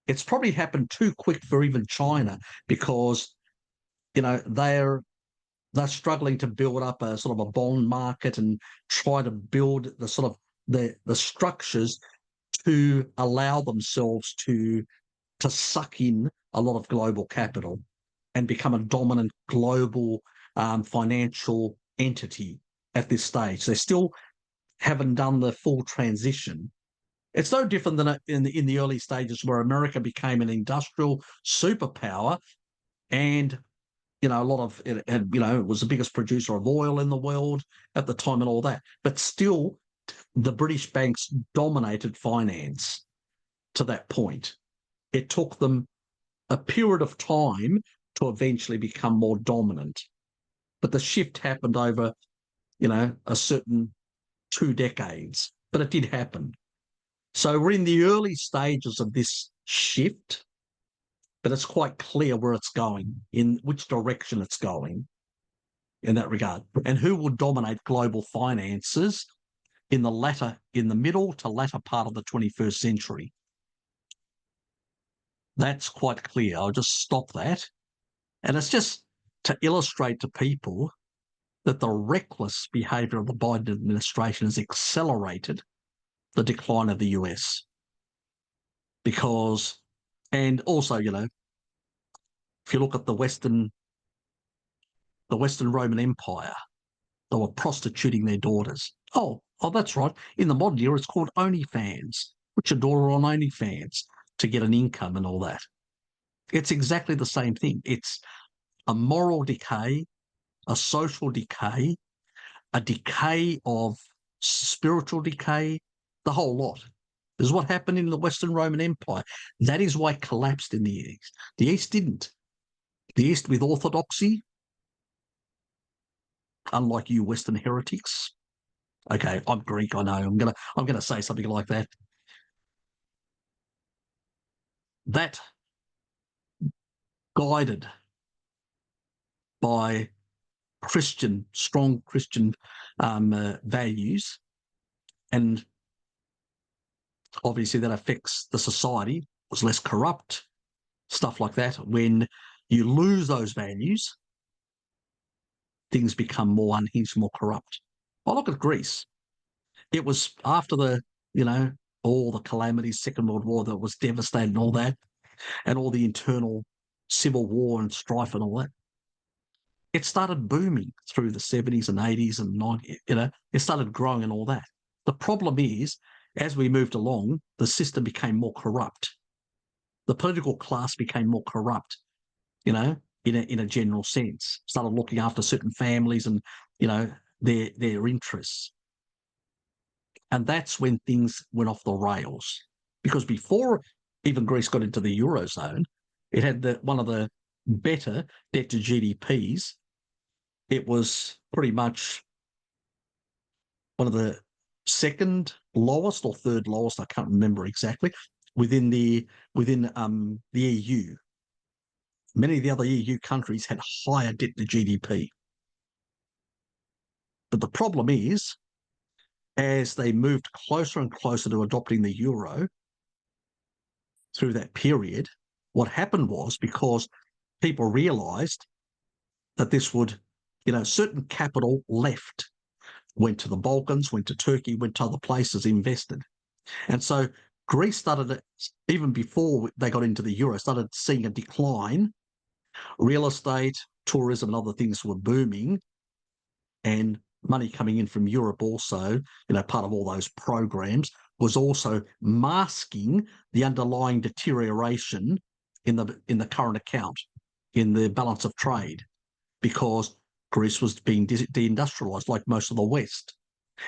Speaker 1: It's probably happened too quick for even China, because, they're struggling to build up a sort of a bond market and try to build the sort of the structures to allow themselves to suck in a lot of global capital and become a dominant global financial entity at this stage. They still haven't done the full transition. It's no different than in the early stages where America became an industrial superpower, and a lot of it had, it was the biggest producer of oil in the world at the time and all that. But still, the British banks dominated finance to that point. It took them a period of time to eventually become more dominant. But the shift happened over, a certain 2 decades. But it did happen. So we're in the early stages of this shift, but it's quite clear where it's going, in which direction it's going in that regard, and who will dominate global finances in the middle to latter part of the 21st century. That's quite clear. I'll just stop that. And it's just to illustrate to people that the reckless behaviour of the Biden administration has accelerated the decline of the US. Because, and also, if you look at the Western Roman Empire, they were prostituting their daughters. Oh, that's right. In the modern era, it's called OnlyFans. Put your daughter on OnlyFans to get an income and all that. It's exactly the same thing. It's a moral decay, a social decay, a decay of spiritual decay, the whole lot. This is what happened in the Western Roman Empire. That is why it collapsed in the East. The East didn't. The East, with orthodoxy, unlike you Western heretics. Okay, I'm Greek, I know. I'm gonna say something like that. That, guided by strong Christian values, and obviously that affects the society, was less corrupt, stuff like that. When you lose those values, things become more unhinged, more corrupt. I look at Greece. It was after all the calamities, Second World War, that was devastating, all that, and all the internal civil war and strife and all that. It started booming through the 70s and 80s and 90s, it started growing and all that. The problem is, as we moved along, the system became more corrupt. The political class became more corrupt, in a general sense. Started looking after certain families and, their interests. And that's when things went off the rails. Because before even Greece got into the Eurozone, it had one of the better debt to GDPs. It was pretty much one of the second lowest or third lowest, I can't remember exactly, within the EU. Many of the other EU countries had higher debt to GDP. But the problem is, as they moved closer and closer to adopting the euro through that period, what happened was, because people realised that this would, certain capital left, went to the Balkans, went to Turkey, went to other places, invested. And so Greece started, even before they got into the euro, started seeing a decline. Real estate, tourism and other things were booming, and money coming in from Europe also, part of all those programs, was also masking the underlying deterioration in the current account, in the balance of trade, because Greece was being deindustrialized like most of the West.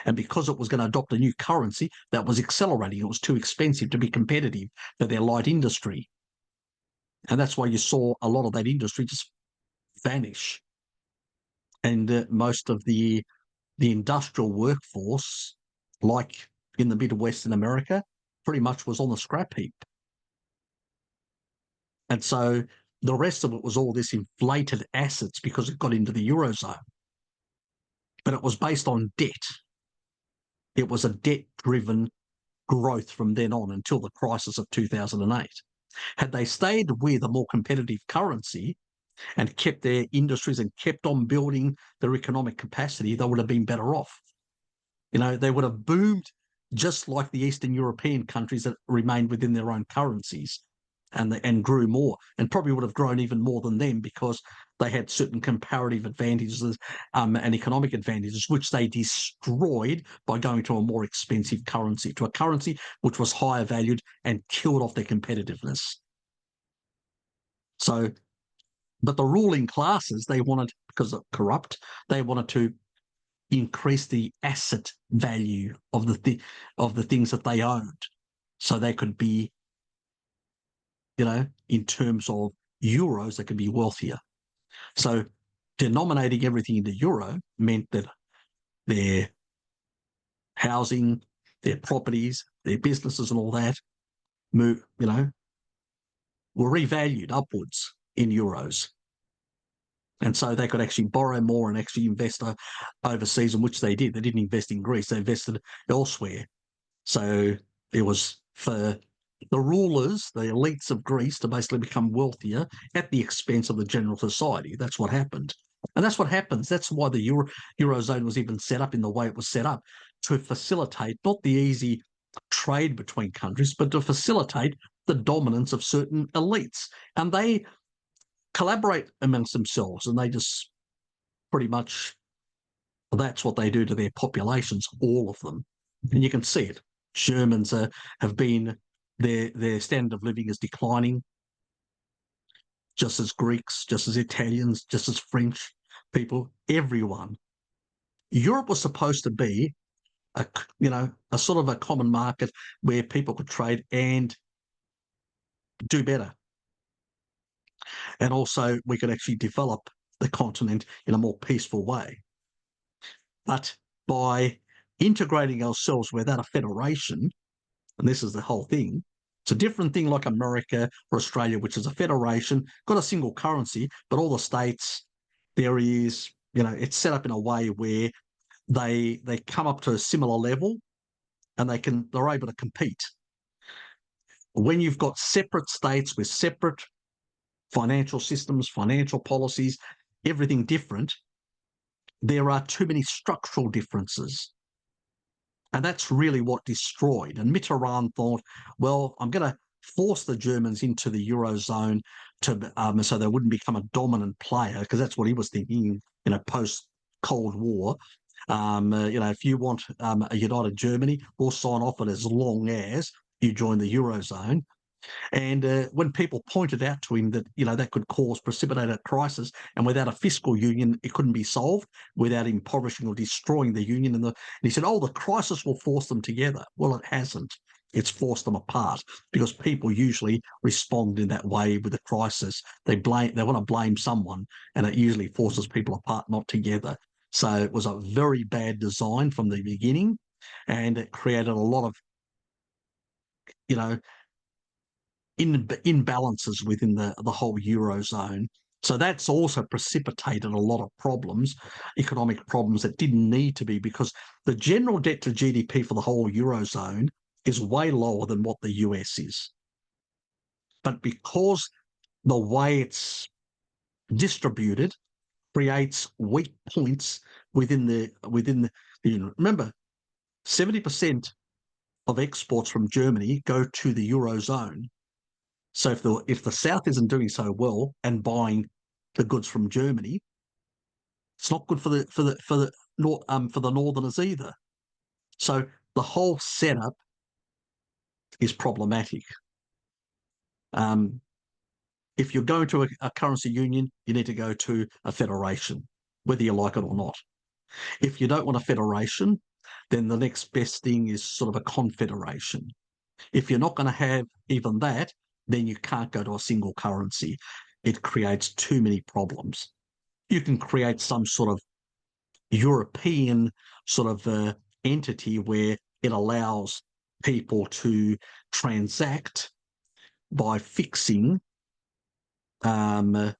Speaker 1: And because it was going to adopt a new currency, that was accelerating. It was too expensive to be competitive for their light industry. And that's why you saw a lot of that industry just vanish. And most of the industrial workforce, like in the Midwest in America, pretty much was on the scrap heap. And so the rest of it was all this inflated assets because it got into the Eurozone. But it was based on debt. It was a debt-driven growth from then on until the crisis of 2008. Had they stayed with a more competitive currency and kept their industries and kept on building their economic capacity, they would have been better off. They would have boomed just like the Eastern European countries that remained within their own currencies and grew more, and probably would have grown even more than them, because they had certain comparative advantages and economic advantages, which they destroyed by going to a more expensive currency, to a currency which was higher valued, and killed off their competitiveness. So, but the ruling classes, they wanted, because they're corrupt, they wanted to increase the asset value of the things that they owned, so they could be, in terms of euros, they could be wealthier. So denominating everything into euro meant that their housing, their properties, their businesses and all that were revalued upwards in euros. And so they could actually borrow more and actually invest overseas, in which they did. They didn't invest in Greece, they invested elsewhere. So it was for the rulers, the elites of Greece, to basically become wealthier at the expense of the general society. That's what happened. And that's what happens. That's why the Eurozone was even set up in the way it was set up, to facilitate not the easy trade between countries, but to facilitate the dominance of certain elites. And they collaborate amongst themselves, and they just pretty much, that's what they do to their populations, all of them. And you can see it. Germans have been, their standard of living is declining, just as Greeks, just as Italians, just as French people, everyone. Europe was supposed to be a sort of a common market where people could trade and do better. And also we could actually develop the continent in a more peaceful way. But by integrating ourselves without a federation, and this is the whole thing, it's a different thing like America or Australia, which is a federation, got a single currency, but all the states, there is, it's set up in a way where they come up to a similar level and they're able to compete. When you've got separate states with separate financial systems, financial policies, everything different, there are too many structural differences. And that's really what destroyed. And Mitterrand thought, well, I'm going to force the Germans into the Eurozone so they wouldn't become a dominant player, because that's what he was thinking, post-Cold War. If you want a united Germany, we'll sign off it as long as you join the Eurozone. And when people pointed out to him that, that could precipitate a crisis, and without a fiscal union, it couldn't be solved without impoverishing or destroying the union. And he said, oh, the crisis will force them together. Well, it hasn't. It's forced them apart, because people usually respond in that way with a crisis. They want to blame someone, and it usually forces people apart, not together. So it was a very bad design from the beginning, and it created a lot of, you know, imbalances within the whole Eurozone. So that's also precipitated a lot of problems, economic problems that didn't need to be, because the general debt to GDP for the whole Eurozone is way lower than what the US is. But because the way it's distributed creates weak points within the union. Remember, 70% of exports from Germany go to the Eurozone. So if the South isn't doing so well and buying the goods from Germany, it's not good for the Northerners either. So the whole setup is problematic. If you're going to a currency union, you need to go to a federation, whether you like it or not. If you don't want a federation, then the next best thing is sort of a confederation. If you're not going to have even that, then you can't go to a single currency. It creates too many problems. You can create some sort of European sort of entity where it allows people to transact by fixing, to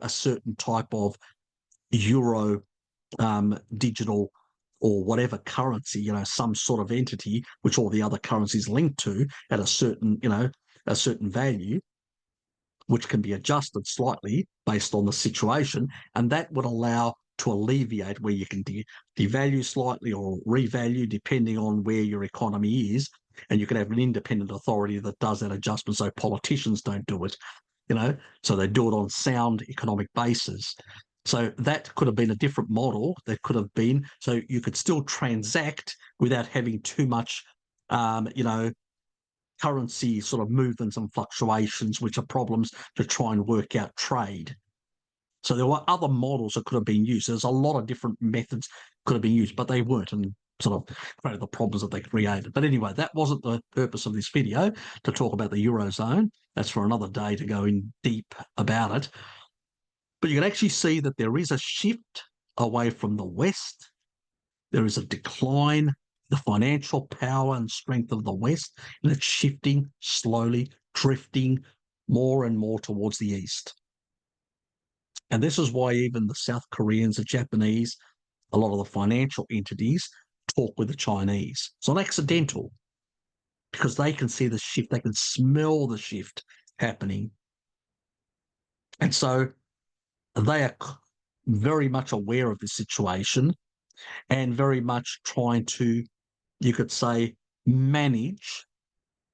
Speaker 1: a certain type of euro digital or whatever currency, some sort of entity which all the other currencies linked to at a certain value, which can be adjusted slightly based on the situation, and that would allow to alleviate where you can devalue slightly or revalue depending on where your economy is, and you can have an independent authority that does that adjustment, so politicians don't do it, so they do it on sound economic basis. So that could have been a different model. That could have been, so you could still transact without having too much, currency sort of movements and fluctuations, which are problems to try and work out trade. So there were other models that could have been used. There's a lot of different methods could have been used, but they weren't, and sort of created the problems that they created. But anyway, that wasn't the purpose of this video, to talk about the Eurozone. That's for another day to go in deep about it. But you can actually see that there is a shift away from the West. There is a decline, the financial power and strength of the West, and it's shifting slowly, drifting more and more towards the East. And this is why even the South Koreans, the Japanese, a lot of the financial entities talk with the Chinese. It's not accidental, because they can see the shift, they can smell the shift happening. And so they are very much aware of the situation and very much trying to, you could say, manage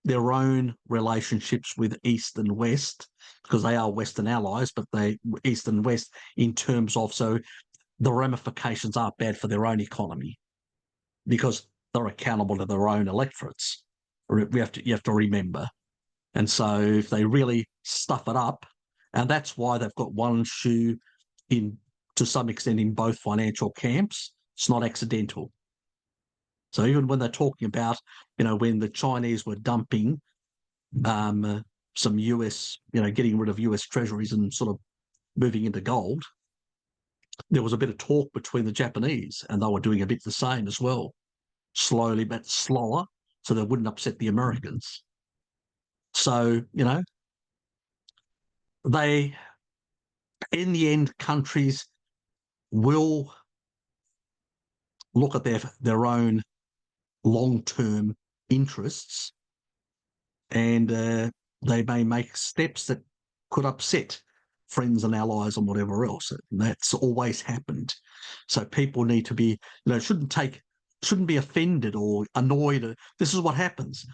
Speaker 1: their own relationships with East and West, because they are Western allies, but they East and West in terms of, so the ramifications aren't bad for their own economy, because they're accountable to their own electorates. You have to remember. And so if they really stuff it up, and that's why they've got one shoe in, to some extent, in both financial camps, it's not accidental. So even when they're talking about, when the Chinese were dumping some US, getting rid of US treasuries and sort of moving into gold, there was a bit of talk between the Japanese, and they were doing a bit the same as well, slowly but slower, so they wouldn't upset the Americans. So, they, in the end, countries will look at their own long-term interests, and they may make steps that could upset friends and allies and whatever else. And that's always happened. So people need to be, shouldn't be offended or annoyed. This is what happens.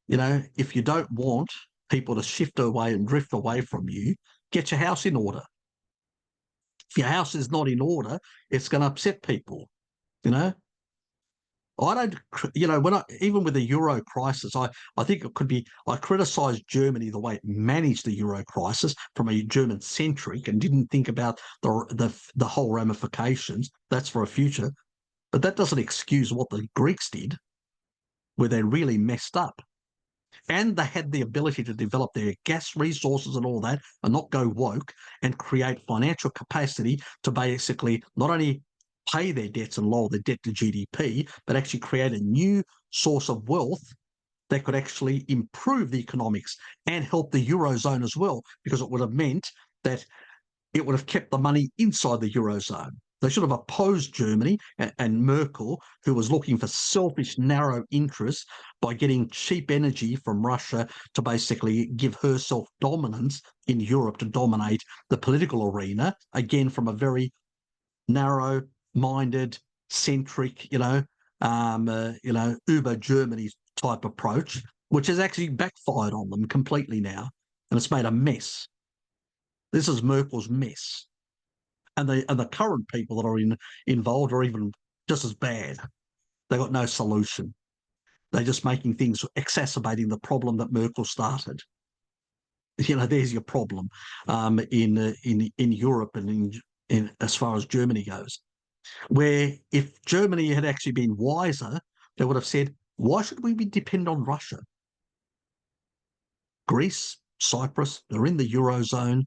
Speaker 1: If you don't want people to shift away and drift away from you, get your house in order. If your house is not in order, it's going to upset people, I don't, even with the Euro crisis, I think it could be, I criticised Germany the way it managed the Euro crisis from a German centric and didn't think about the whole ramifications. That's for a future. But that doesn't excuse what the Greeks did, where they really messed up. And they had the ability to develop their gas resources and all that and not go woke and create financial capacity to basically not only pay their debts and lower the debt to GDP, but actually create a new source of wealth that could actually improve the economics and help the Eurozone as well, because it would have meant that it would have kept the money inside the Eurozone. They should have opposed Germany and Merkel, who was looking for selfish, narrow interests by getting cheap energy from Russia to basically give herself dominance in Europe to dominate the political arena, again, from a very narrow-minded, centric, Uber Germany type approach, which has actually backfired on them completely now, and it's made a mess. This is Merkel's mess. And the current people that are involved are even just as bad. They got no solution. They're just making things, exacerbating the problem that Merkel started. There's your problem in Europe and in as far as Germany goes. Where if Germany had actually been wiser, they would have said, why should we be dependent on Russia? Greece, Cyprus, they're in the Eurozone.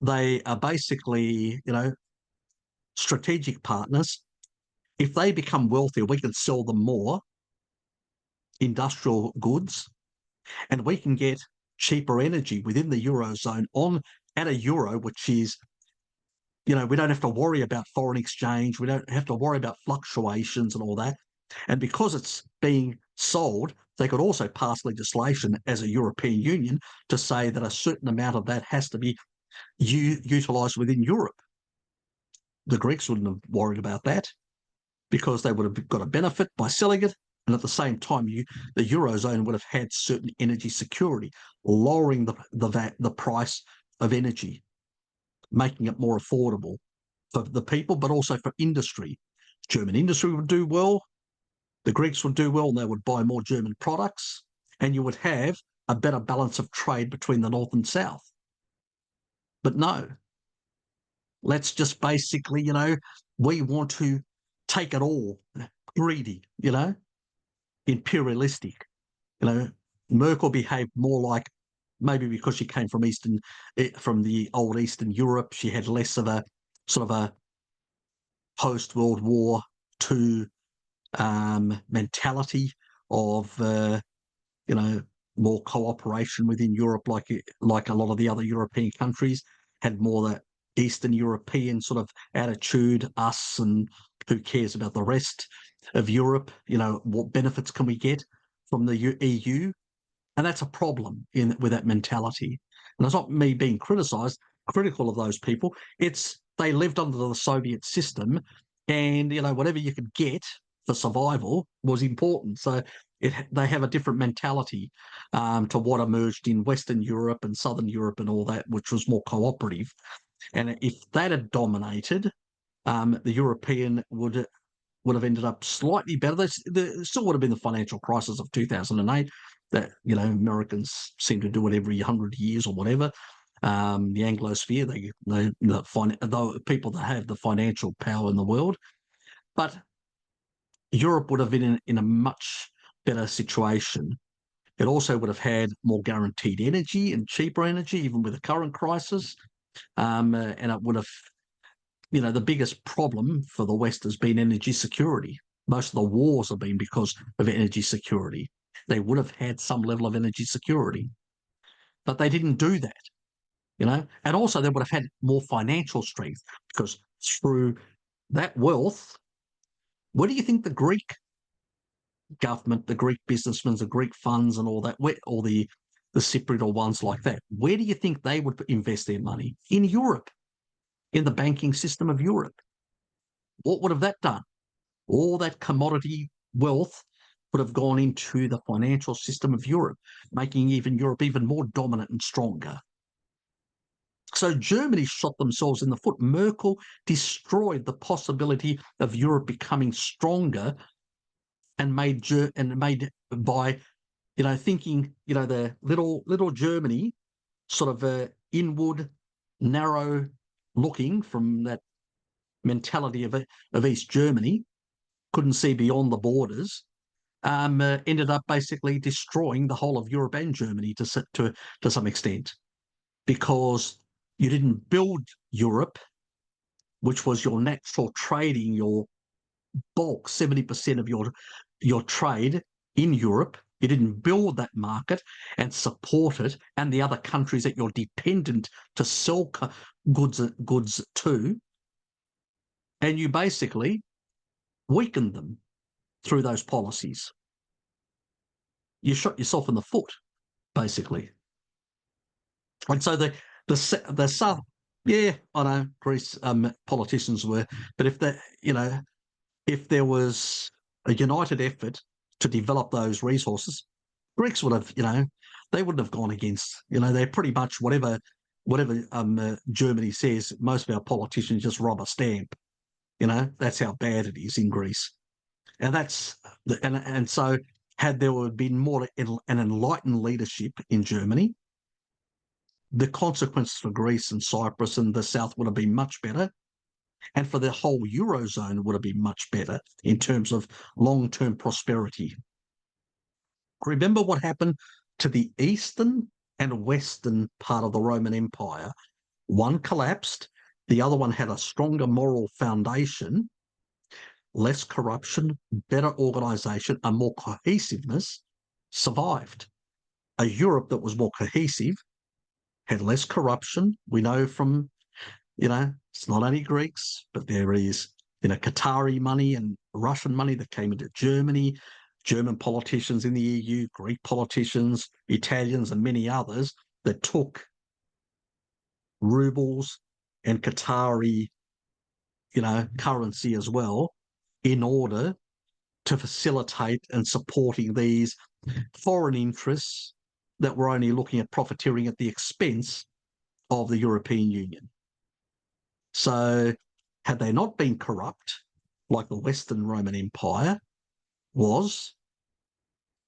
Speaker 1: They are basically, strategic partners. If they become wealthier, we can sell them more industrial goods, and we can get cheaper energy within the Eurozone at a euro, which is, we don't have to worry about foreign exchange. We don't have to worry about fluctuations and all that. And because it's being sold, they could also pass legislation as a European Union to say that a certain amount of that has to be utilised within Europe. The Greeks wouldn't have worried about that because they would have got a benefit by selling it. And at the same time, the Eurozone would have had certain energy security, lowering the price of energy, making it more affordable for the people, but also for industry. German industry would do well, the Greeks would do well, and they would buy more German products, and you would have a better balance of trade between the North and South. But no, let's just basically, we want to take it all, greedy, imperialistic. Merkel behaved more like, maybe because she came from the old Eastern Europe, she had less of a sort of a post-World War II mentality of, more cooperation within Europe, like a lot of the other European countries, had more that Eastern European sort of attitude, us and who cares about the rest of Europe, what benefits can we get from the EU? And that's a problem with that mentality. And it's not me being critical of those people. It's they lived under the Soviet system, and whatever you could get for survival was important. So they have a different mentality to what emerged in Western Europe and Southern Europe and all that, which was more cooperative. And if that had dominated, the European would have ended up slightly better. There still would have been the financial crisis of 2008 that, Americans seem to do it every 100 years or whatever. The Anglosphere, the people that have the financial power in the world. But Europe would have been in a much better situation. It also would have had more guaranteed energy and cheaper energy, even with the current crisis. And it would have, the biggest problem for the West has been energy security. Most of the wars have been because of energy security. They would have had some level of energy security, but they didn't do that, And also they would have had more financial strength because through that wealth, where do you think the Greek government, the Greek businessmen, the Greek funds and all that, all the Cypriot or ones like that, where do you think they would invest their money? In Europe, in the banking system of Europe. What would have that done? All that commodity wealth would have gone into the financial system of Europe, making Europe even more dominant and stronger. So Germany shot themselves in the foot. Merkel destroyed the possibility of Europe becoming stronger and made by, thinking, the little Germany, sort of inward, narrow looking from that mentality of East Germany, couldn't see beyond the borders, ended up basically destroying the whole of Europe and Germany to some extent, because you didn't build Europe, which was your natural trading, your bulk, 70% of your trade in Europe. You didn't build that market and support it, and the other countries that you're dependent to sell goods to, and you basically weakened them through those policies. You shot yourself in the foot, basically. And so the South, yeah, I know Greece politicians were, but if there was a united effort to develop those resources, Greeks would have, they wouldn't have gone against. They're pretty much whatever Germany says. Most of our politicians just rubber stamp. That's how bad it is in Greece, and so had there been more an enlightened leadership in Germany, the consequences for Greece and Cyprus and the South would have been much better. And for the whole Eurozone would have been much better in terms of long-term prosperity. Remember what happened to the eastern and western part of the Roman Empire. One collapsed, the other one had a stronger moral foundation, less corruption, better organisation, and more cohesiveness, survived. A Europe that was more cohesive, had less corruption. We know from, it's not only Greeks, but there is, Qatari money and Russian money that came into Germany, German politicians in the EU, Greek politicians, Italians, and many others that took rubles and Qatari, currency as well, in order to facilitate and supporting these foreign interests that were only looking at profiteering at the expense of the European Union. So had they not been corrupt, like the Western Roman Empire was,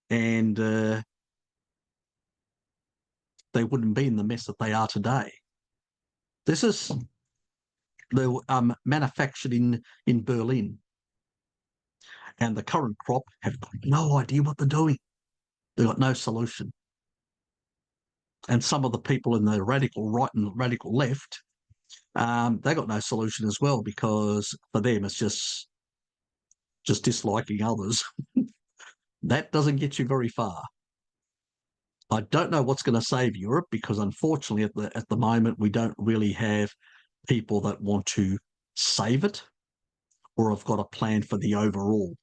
Speaker 1: and they wouldn't be in the mess that they are today. This is the manufactured in Berlin, and the current crop have got no idea what they're doing. They've got no solution. And some of the people in the radical right and radical left, they got no solution as well, because for them it's just disliking others. That doesn't get you very far. I don't know what's going to save Europe, because unfortunately at the moment we don't really have people that want to save it or have got a plan for the overall.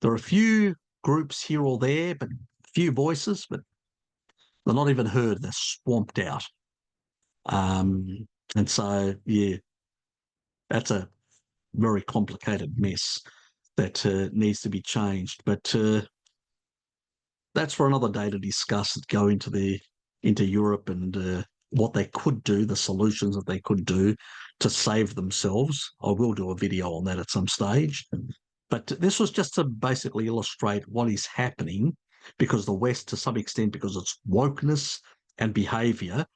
Speaker 1: There are a few groups here or there, but few voices, but they're not even heard. They're swamped out. And so, yeah, that's a very complicated mess that needs to be changed. But that's for another day to discuss, go into Europe and what they could do, the solutions that they could do to save themselves. I will do a video on that at some stage. But this was just to basically illustrate what is happening, because the West, to some extent, because its wokeness and behaviour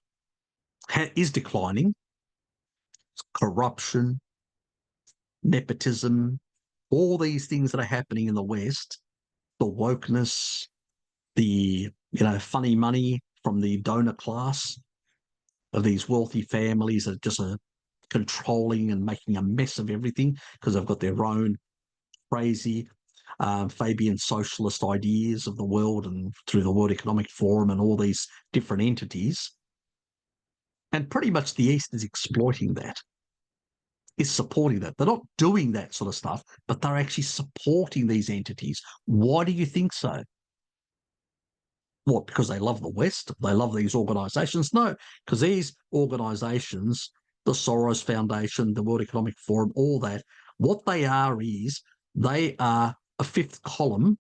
Speaker 1: is declining. Corruption, nepotism, all these things that are happening in the West, the wokeness, the funny money from the donor class of these wealthy families that just are controlling and making a mess of everything because they've got their own crazy Fabian socialist ideas of the world, and through the World Economic Forum and all these different entities. And pretty much the East is exploiting that, is supporting that. They're not doing that sort of stuff, but they're actually supporting these entities. Why do you think so? What, because they love the West? They love these organisations? No, because these organisations, the Soros Foundation, the World Economic Forum, all that, what they are is they are a fifth column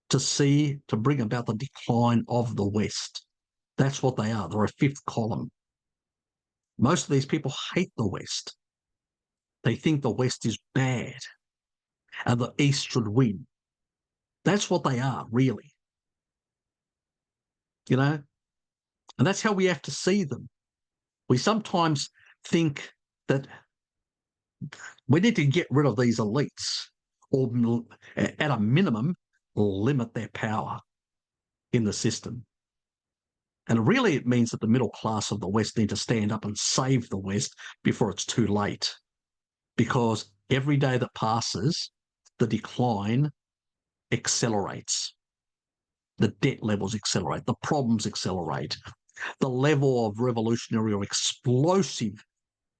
Speaker 1: to bring about the decline of the West. That's what they are. They're a fifth column. Most of these people hate the West. They think the West is bad. and the eastward wind. That's what they are, really. You know? And that's how we have to see them. We sometimes think that we need to get rid of these elites, or at a minimum, limit their power in the system. And really, it means that the middle class of the West need to stand up and save the West before it's too late. Because every day that passes, the decline accelerates. The debt levels accelerate. The problems accelerate. The level of revolutionary or explosive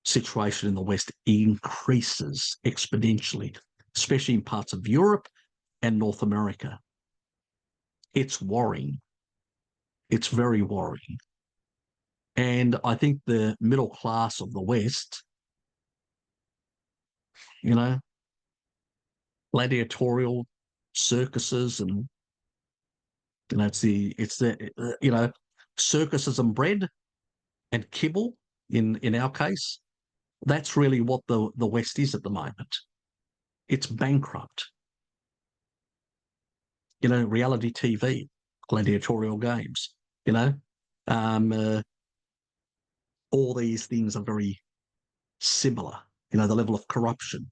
Speaker 1: situation in the West increases exponentially, especially in parts of Europe and North America. It's worrying. It's very worrying. And I think the middle class of the West, you know, gladiatorial circuses and, you know, it's the you know, circuses and bread and kibble in our case. That's really what the West is at the moment. It's bankrupt. You know, reality TV, gladiatorial games, you know, all these things are very similar. You know, the level of corruption,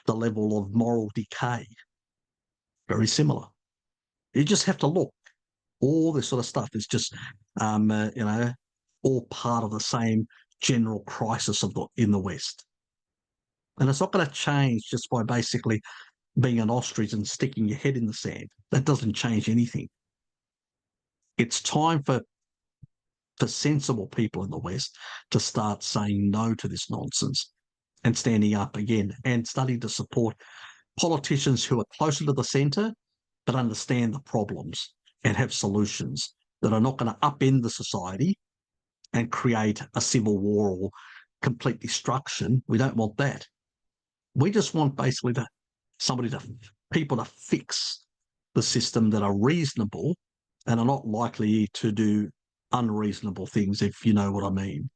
Speaker 1: the level of moral decay, very similar. You just have to look. All this sort of stuff is just, you know, all part of the same general crisis in the West. And it's not going to change just by basically being an ostrich and sticking your head in the sand. That doesn't change anything. It's time for sensible people in the West to start saying no to this nonsense and standing up again and starting to support politicians who are closer to the centre but understand the problems and have solutions that are not going to upend the society and create a civil war or complete destruction. We don't want that. We just want basically people to fix the system that are reasonable and are not likely to do unreasonable things, if you know what I mean.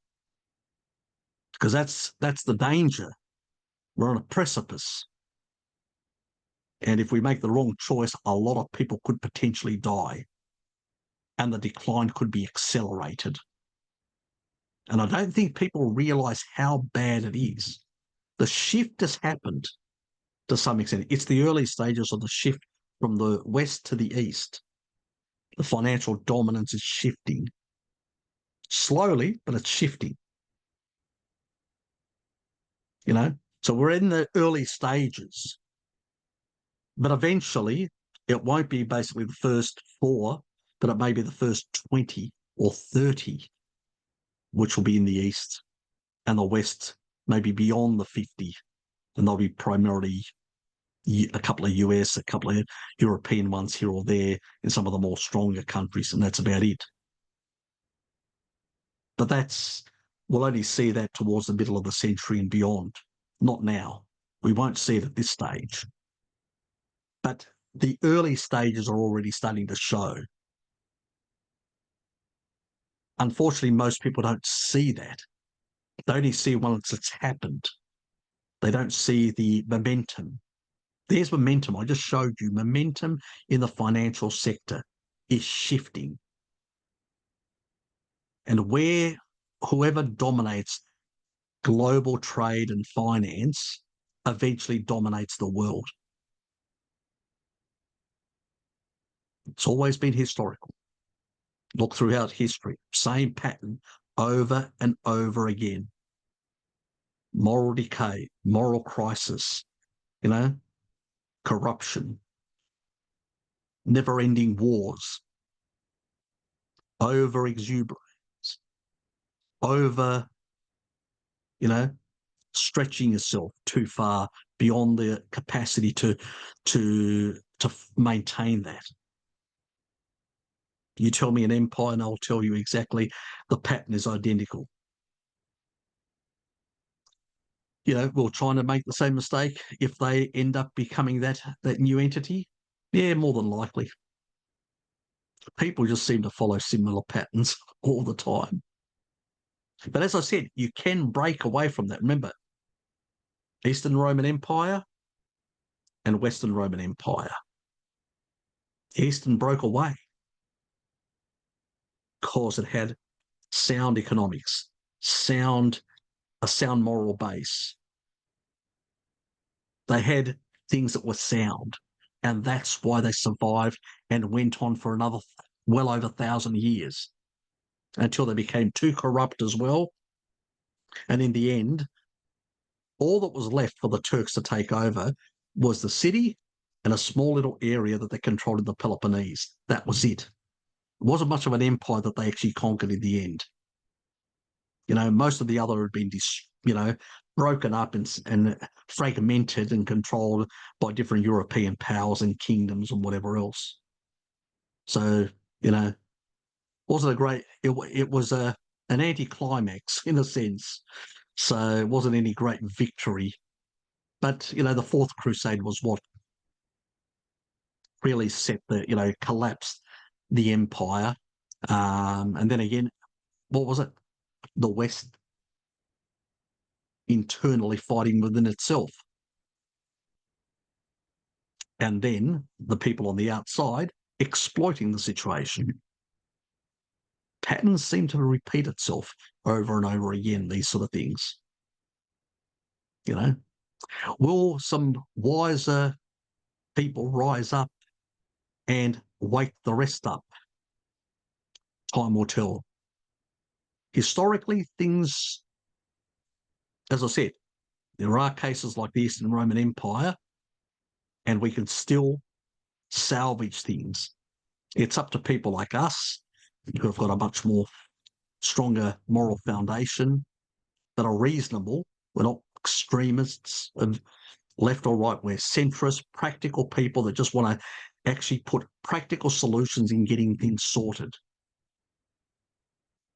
Speaker 1: Because that's the danger. We're on a precipice. And if we make the wrong choice, a lot of people could potentially die. And the decline could be accelerated. And I don't think people realise how bad it is. The shift has happened to some extent. It's the early stages of the shift from the west to the east. The financial dominance is shifting. Slowly, but it's shifting. You know? So we're in the early stages. But eventually, it won't be basically the first 4, but it may be the first 20 or 30, which will be in the east. And the west may be beyond the 50. And they'll be primarily a couple of US, a couple of European ones here or there in some of the more stronger countries, and that's about it. But we'll only see that towards the middle of the century and beyond. Not now. We won't see it at this stage. But the early stages are already starting to show. Unfortunately, most people don't see that. They only see once it's happened. They don't see the momentum. There's momentum. I just showed you momentum in the financial sector is shifting. And whoever dominates global trade and finance eventually dominates the world. It's always been historical. Look throughout history, same pattern over and over again. Moral decay, moral crisis, you know, corruption, never-ending wars, over-exuberance, over, you know, stretching yourself too far beyond the capacity to maintain that. You tell me an empire and I'll tell you exactly the pattern is identical. You know, will China make the same mistake if they end up becoming that new entity? Yeah, more than likely. People just seem to follow similar patterns all the time. But as I said, you can break away from that. Remember, Eastern Roman Empire, and Western Roman Empire. Eastern broke away because it had sound economics, a sound moral base. They had things that were sound, and that's why they survived and went on for another well over 1,000 years until they became too corrupt as well. And in the end, all that was left for the Turks to take over was the city and a small little area that they controlled in the Peloponnese. That was it. It wasn't much of an empire that they actually conquered in the end. Most of the other had been, broken up and fragmented and controlled by different European powers and kingdoms and whatever else. So, wasn't a great, it was an anticlimax in a sense. So it wasn't any great victory. But, the Fourth Crusade was what really collapsed the empire. And then again, what was it? The West internally fighting within itself. And then the people on the outside exploiting the situation. Patterns seem to repeat itself over and over again, these sort of things. Will some wiser people rise up and wake the rest up? Time will tell. Historically, things, as I said, there are cases like the Eastern Roman Empire, and we can still salvage things. It's up to people like us who have got a much more stronger moral foundation, that are reasonable. We're not extremists of left or right. We're centrist, practical people that just want to actually put practical solutions in getting things sorted.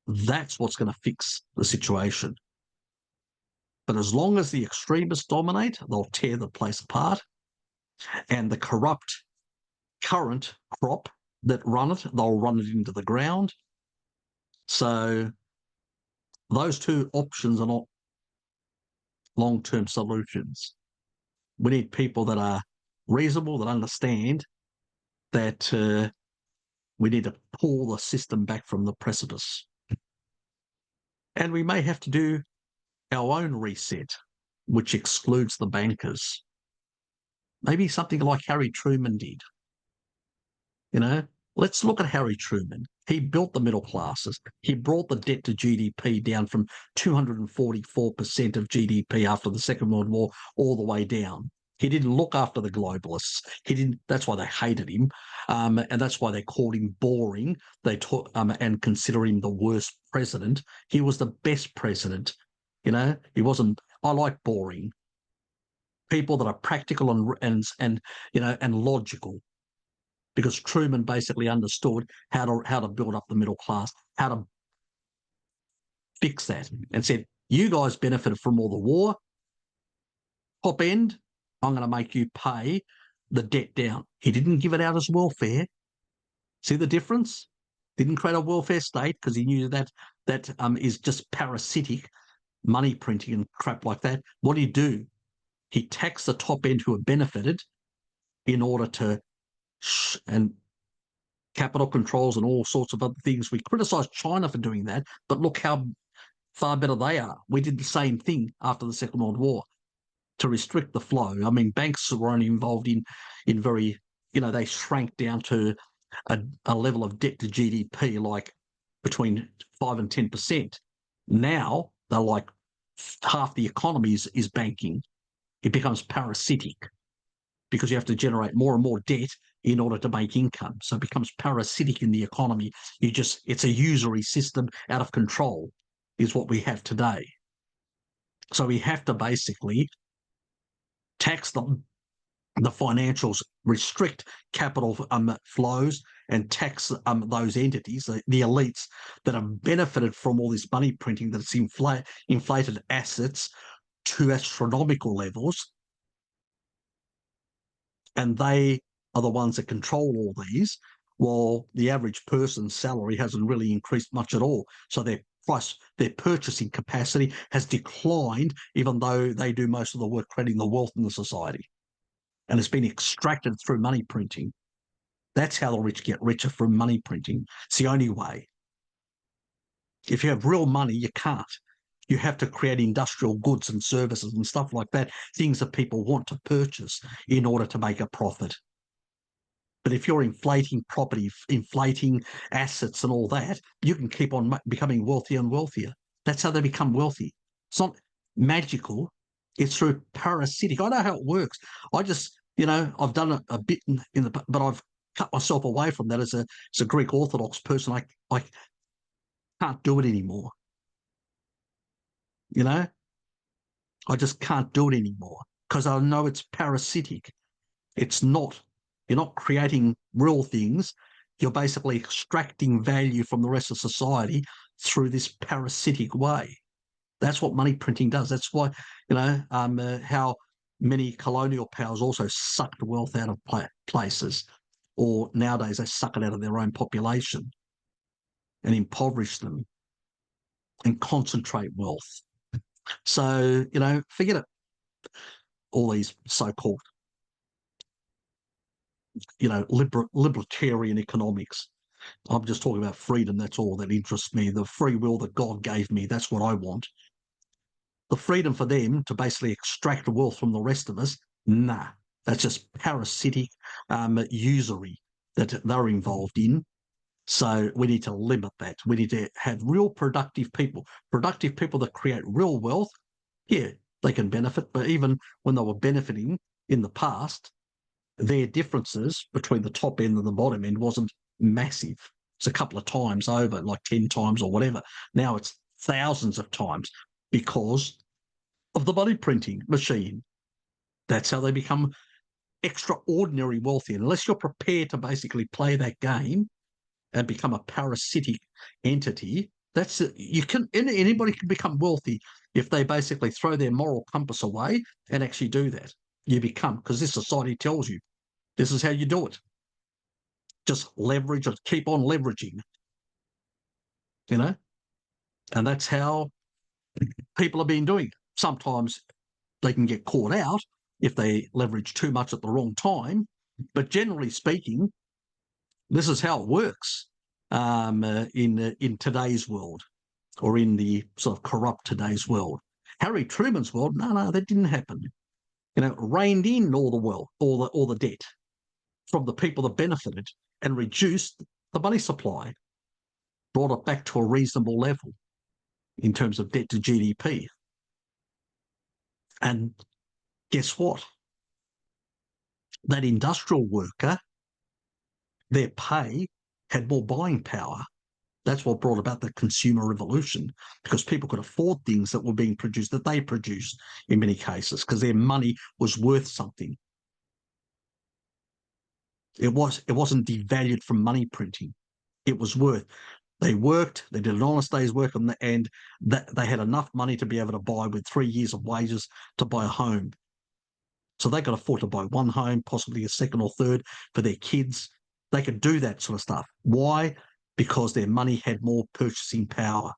Speaker 1: That's what's going to fix the situation. But as long as the extremists dominate, they'll tear the place apart. And the corrupt current crop that run it, they'll run it into the ground. So those two options are not long-term solutions. We need people that are reasonable, that understand that we need to pull the system back from the precipice. And we may have to do our own reset, which excludes the bankers. Maybe something like Harry Truman did. Let's look at Harry Truman. He built the middle classes. He brought the debt to GDP down from 244% of GDP after the Second World War all the way down. He didn't look after the globalists. That's why they hated him, and that's why they called him boring. And consider him the worst president. He was the best president. He wasn't. I like boring people that are practical and logical. Because Truman basically understood how to build up the middle class, how to fix that, and said, you guys benefited from all the war. Top end, I'm going to make you pay the debt down. He didn't give it out as welfare. See the difference? Didn't create a welfare state because he knew that is just parasitic money printing and crap like that. What did he do? He taxed the top end who had benefited in order to and capital controls and all sorts of other things. We criticise China for doing that, but look how far better they are. We did the same thing after the Second World War to restrict the flow. I mean, banks were only involved in very, they shrank down to a level of debt to GDP like between 5 and 10%. Now they're like half the economy is banking. It becomes parasitic because you have to generate more and more debt in order to make income. So it becomes parasitic in the economy. It's a usury system out of control is what we have today. So we have to basically tax the financials, restrict capital flows, and tax those entities, the elites that have benefited from all this money printing that's inflated assets to astronomical levels. And they are the ones that control all these, while the average person's salary hasn't really increased much at all. So their purchasing capacity has declined, even though they do most of the work creating the wealth in the society. and it's been extracted through money printing. That's how the rich get richer, from money printing. It's the only way. If you have real money, you can't. You have to create industrial goods and services and stuff like that, things that people want to purchase in order to make a profit. But if you're inflating property, inflating assets and all that, you can keep on becoming wealthier and wealthier. That's how they become wealthy. It's not magical. It's through parasitic. I know how it works. I just, I've done a bit but I've cut myself away from that as a Greek Orthodox person. I can't do it anymore. I just can't do it anymore because I know it's parasitic. It's not. You're not creating real things. You're basically extracting value from the rest of society through this parasitic way. That's what money printing does. That's why, how many colonial powers also sucked wealth out of places, or nowadays they suck it out of their own population and impoverish them and concentrate wealth. So, forget it. All these so-called, libertarian economics. I'm just talking about freedom. That's all that interests me. The free will that God gave me. That's what I want. The freedom for them to basically extract wealth from the rest of us, nah. That's just parasitic usury that they're involved in. So we need to limit that. We need to have real productive people that create real wealth. Yeah, they can benefit, but even when they were benefiting in the past, their differences between the top end and the bottom end wasn't massive. It's a couple of times over, like 10 times or whatever. Now it's thousands of times because of the money printing machine. That's how they become extraordinary wealthy. And unless you're prepared to basically play that game and become a parasitic entity, anybody can become wealthy if they basically throw their moral compass away and actually do that. You become, because this society tells you this is how you do it. Just leverage and keep on leveraging, and that's how people have been doing it. Sometimes they can get caught out if they leverage too much at the wrong time, but generally speaking, this is how it works in today's world, or in the sort of corrupt today's world. Harry Truman's world, no, that didn't happen. Reined in all the wealth, all the debt from the people that benefited and reduced the money supply, brought it back to a reasonable level in terms of debt to GDP. And guess what? That industrial worker, their pay had more buying power. That's what brought about the consumer revolution, because people could afford things that were being produced, that they produced in many cases, because their money was worth something. It wasn't devalued from money printing. It was worth. They worked, they did an honest day's work, and they had enough money to be able to buy with 3 years of wages to buy a home. So they could afford to buy one home, possibly a second or third for their kids. They could do that sort of stuff. Why? Because their money had more purchasing power.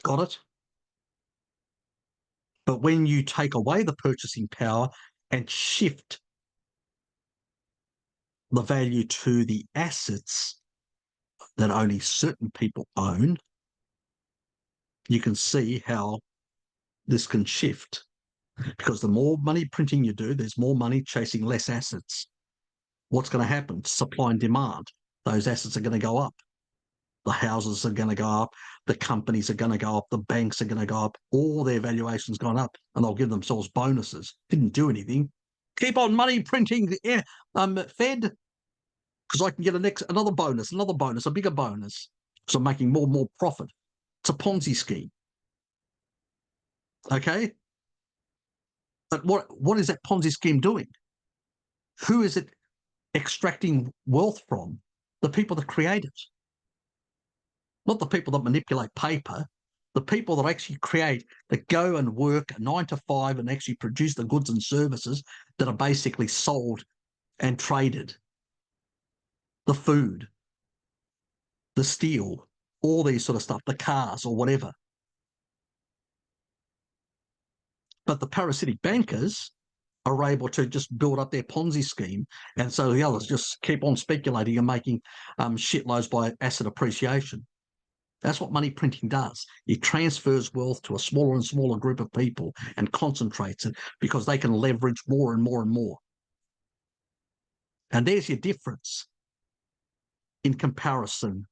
Speaker 1: Got it? But when you take away the purchasing power and shift the value to the assets that only certain people own, you can see how this can shift. Because the more money printing you do, there's more money chasing less assets. What's going to happen? Supply and demand. Those assets are going to go up. The houses are going to go up. The companies are going to go up. The banks are going to go up. All their valuations gone up, and they'll give themselves bonuses. Didn't do anything. Keep on money printing, Fed, because I can get another bonus, a bigger bonus, because I'm making more and more profit. It's a Ponzi scheme. Okay? But what is that Ponzi scheme doing? Who is it extracting wealth from? The people that create it. Not the people that manipulate paper, the people that actually create, that go and work 9 to 5 and actually produce the goods and services that are basically sold and traded. The food, the steel, all these sort of stuff, the cars or whatever. But the parasitic bankers, are able to just build up their Ponzi scheme. And so the others just keep on speculating and making shitloads by asset appreciation. That's what money printing does. It transfers wealth to a smaller and smaller group of people and concentrates it because they can leverage more and more and more. And there's your difference in comparison.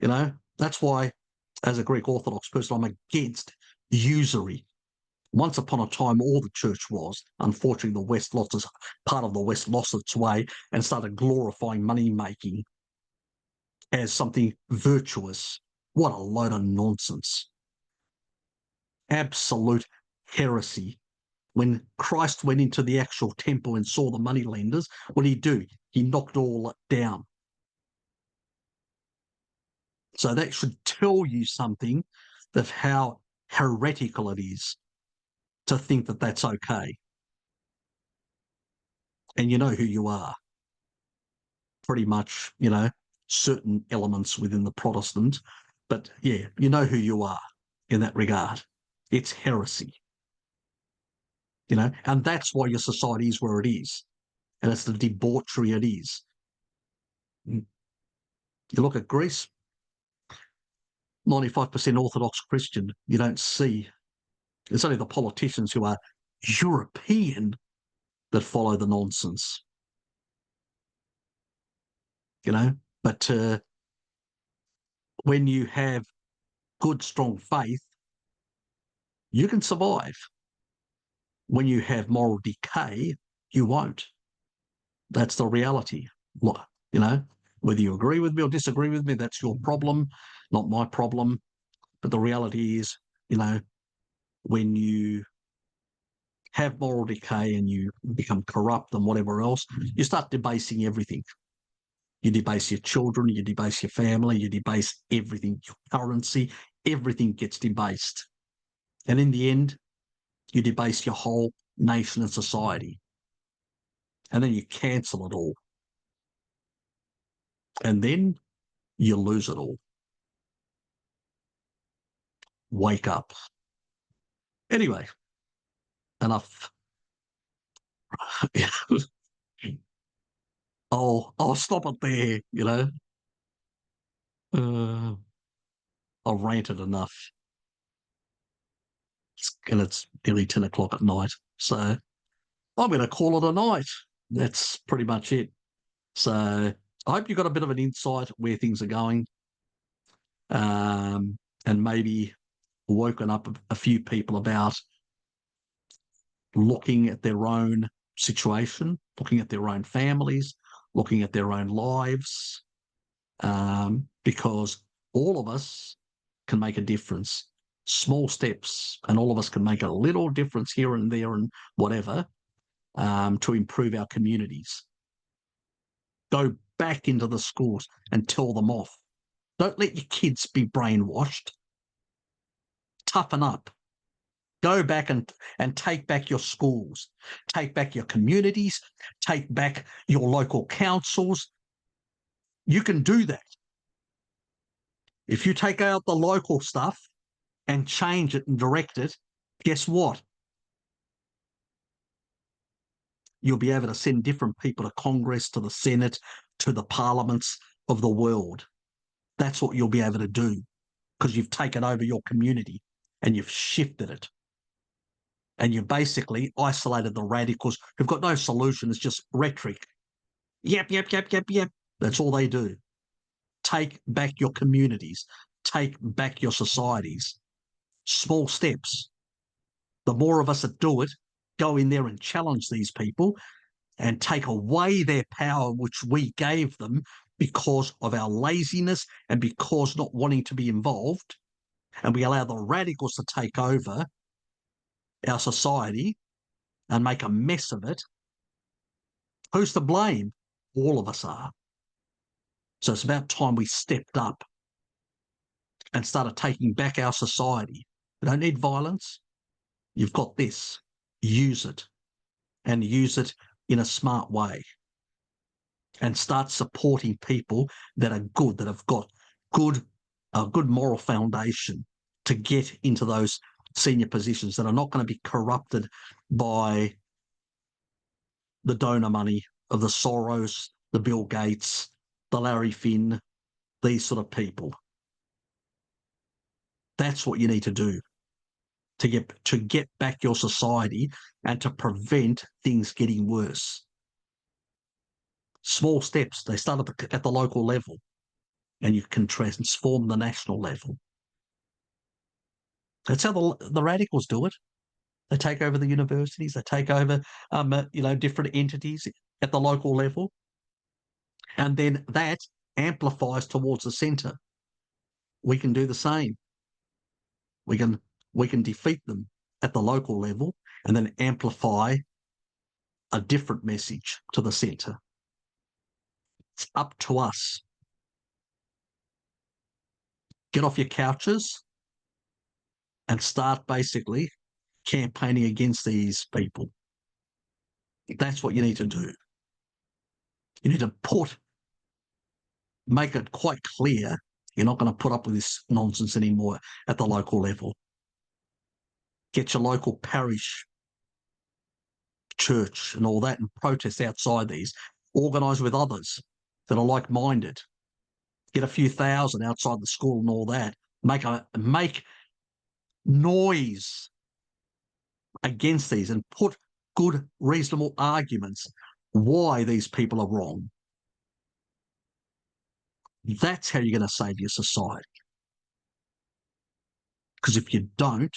Speaker 1: You know, that's why, as a Greek Orthodox person, I'm against usury. Once upon a time, all the church was. Unfortunately, part of the West lost its way and started glorifying money making as something virtuous. What a load of nonsense. Absolute heresy. When Christ went into the actual temple and saw the money lenders, what did he do? He knocked all that down. So that should tell you something of how heretical it is to think that that's okay. And you know who you are. Pretty much, you know, certain elements within the Protestant, but yeah, you know who you are in that regard. It's heresy. You know, and that's why your society is where it is. And it's the debauchery it is. You look at Greece, 95% Orthodox Christian. You don't see. It's only the politicians who are European that follow the nonsense. You know, but when you have good, strong faith, you can survive. When you have moral decay, you won't. That's the reality. You know, whether you agree with me or disagree with me, that's your problem, not my problem. But the reality is, you know, when you have moral decay and you become corrupt and whatever else, you start debasing everything. You debase your children, you debase your family, you debase everything, your currency, everything gets debased. And in the end, you debase your whole nation and society. And then you cancel it all. And then you lose it all. Wake up. Anyway, enough. I'll stop it there, you know. I've ranted enough. And it's nearly 10 o'clock at night. So I'm going to call it a night. That's pretty much it. So I hope you got a bit of an insight where things are going, and maybe woken up a few people about looking at their own situation, looking at their own families, looking at their own lives, because all of us can make a difference. Small steps, and all of us can make a little difference here and there and whatever, to improve our communities. Go back into the schools and tell them off. Don't let your kids be brainwashed. Toughen up. Go back and take back your schools, take back your communities, take back your local councils. You can do that. If you take out the local stuff and change it and direct it, guess what? You'll be able to send different people to Congress, to the Senate, to the parliaments of the world. That's what you'll be able to do because you've taken over your community and you've shifted it. And you basically isolated the radicals who've got no solution. It's just rhetoric. Yep. That's all they do. Take back your communities. Take back your societies. Small steps. The more of us that do it, go in there and challenge these people and take away their power, which we gave them because of our laziness and because not wanting to be involved, and we allow the radicals to take over our society and make a mess of it, who's to blame? All of us are. So it's about time we stepped up and started taking back our society. We don't need violence. You've got this. Use it, and use it in a smart way, and start supporting people that are good, that have got a good moral foundation to get into those senior positions, that are not going to be corrupted by the donor money of the Soros, the Bill Gates, the Larry Finn, these sort of people. That's what you need to do to get back your society and to prevent things getting worse. Small steps. They start at the local level, and you can transform the national level. That's how the radicals do it. They take over the universities. They take over, different entities at the local level, and then that amplifies towards the centre. We can do the same. We can defeat them at the local level and then amplify a different message to the centre. It's up to us. Get off your couches and start basically campaigning against these people. That's what you need to do. You need to make it quite clear you're not going to put up with this nonsense anymore at the local level. Get your local parish, church and all that and protest outside these. Organise with others that are like-minded. Get a few thousand outside the school and all that. Make noise against these and put good, reasonable arguments why these people are wrong. That's how you're going to save your society. Because if you don't,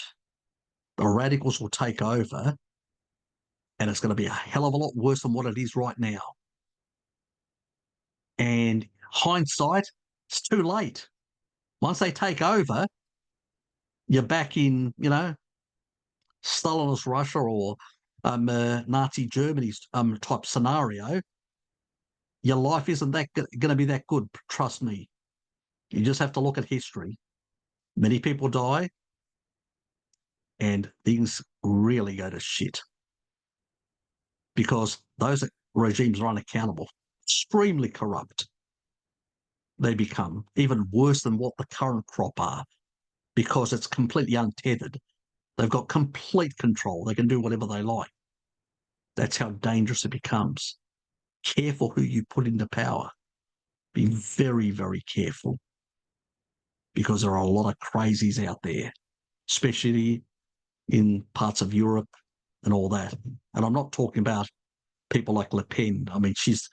Speaker 1: the radicals will take over and it's going to be a hell of a lot worse than what it is right now. And hindsight, it's too late. Once they take over, you're back in, Stalinist Russia or Nazi Germany's type scenario. Your life isn't that going to be that good, trust me. You just have to look at history. Many people die and things really go to shit because those regimes are unaccountable, extremely corrupt. They become even worse than what the current crop are because it's completely untethered. They've got complete control. They can do whatever they like. That's how dangerous it becomes. Careful who you put into power. Be very, very careful because there are a lot of crazies out there, especially in parts of Europe and all that. And I'm not talking about people like Le Pen. I mean, she's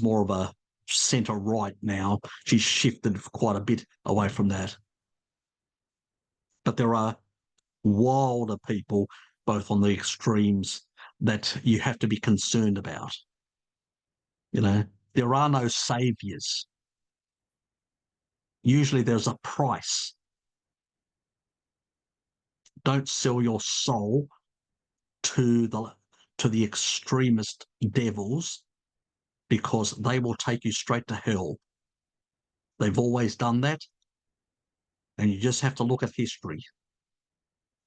Speaker 1: more of a centre-right now. She's shifted quite a bit away from that. But there are wilder people, both on the extremes, that you have to be concerned about. There are no saviours. Usually there's a price. Don't sell your soul to the extremist devils because they will take you straight to hell. They've always done that. And you just have to look at history.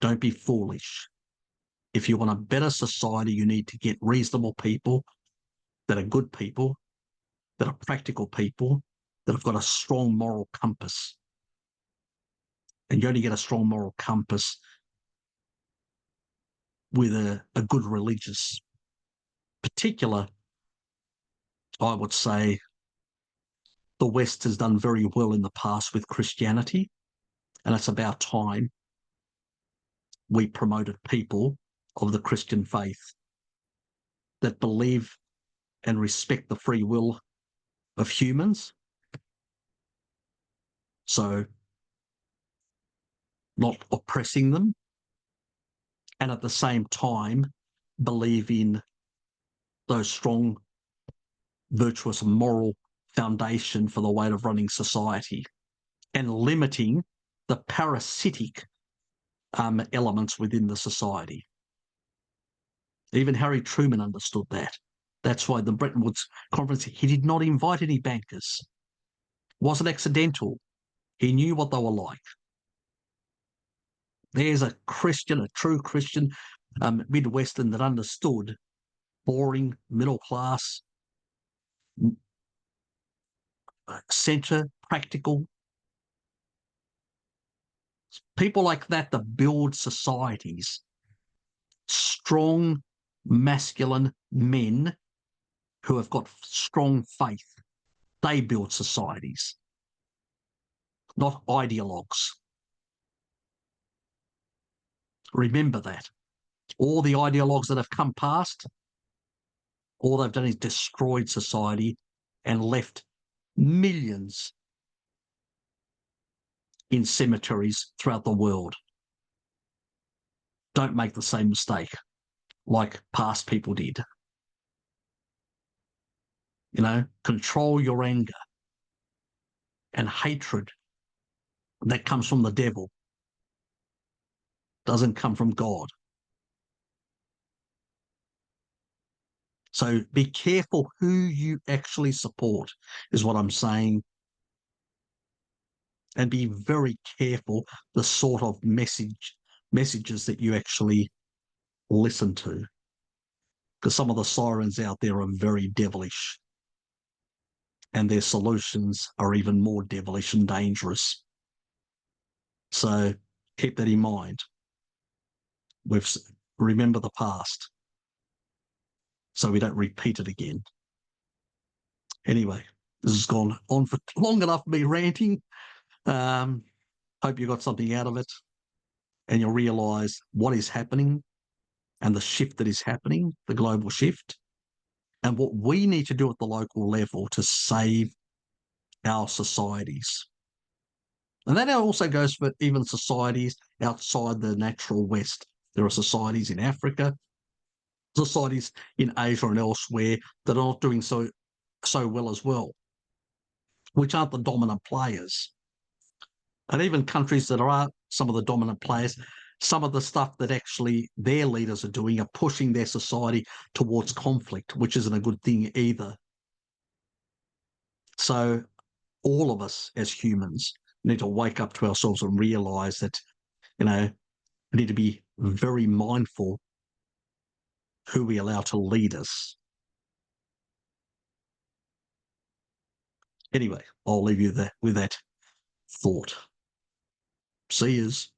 Speaker 1: Don't be foolish. If you want a better society, you need to get reasonable people that are good people, that are practical people, that have got a strong moral compass. And you only get a strong moral compass with a good religious. Particular, I would say, the West has done very well in the past with Christianity, and it's about time we promoted people of the Christian faith that believe and respect the free will of humans. So not oppressing them, and at the same time believe in those strong, virtuous moral foundation for the way of running society and limiting the parasitic elements within the society. Even Harry Truman understood that. That's why the Bretton Woods Conference, he did not invite any bankers. It wasn't accidental. He knew what they were like. There's a Christian, a true Christian, Midwestern that understood boring, middle class, centre, practical. People like that build societies, strong masculine men who have got strong faith. They build societies, not ideologues. Remember that. All the ideologues that have come past, all they've done is destroyed society and left millions in cemeteries throughout the world. Don't make the same mistake like past people did. Control your anger and hatred that comes from the devil. Doesn't come from God. So be careful who you actually support, is what I'm saying. And be very careful the sort of messages that you actually listen to. Because some of the sirens out there are very devilish. And their solutions are even more devilish and dangerous. So keep that in mind. Remember the past so we don't repeat it again. Anyway, this has gone on for long enough, me ranting. Hope you got something out of it and you'll realise what is happening and the shift that is happening, the global shift, and what we need to do at the local level to save our societies. And that also goes for even societies outside the natural West. There are societies in Africa, societies in Asia and elsewhere that are not doing so well as well, which aren't the dominant players. And even countries that are some of the dominant players, some of the stuff that actually their leaders are doing are pushing their society towards conflict, which isn't a good thing either. So all of us as humans need to wake up to ourselves and realise that, we need to be very mindful who we allow to lead us. Anyway, I'll leave you with that thought. See yous.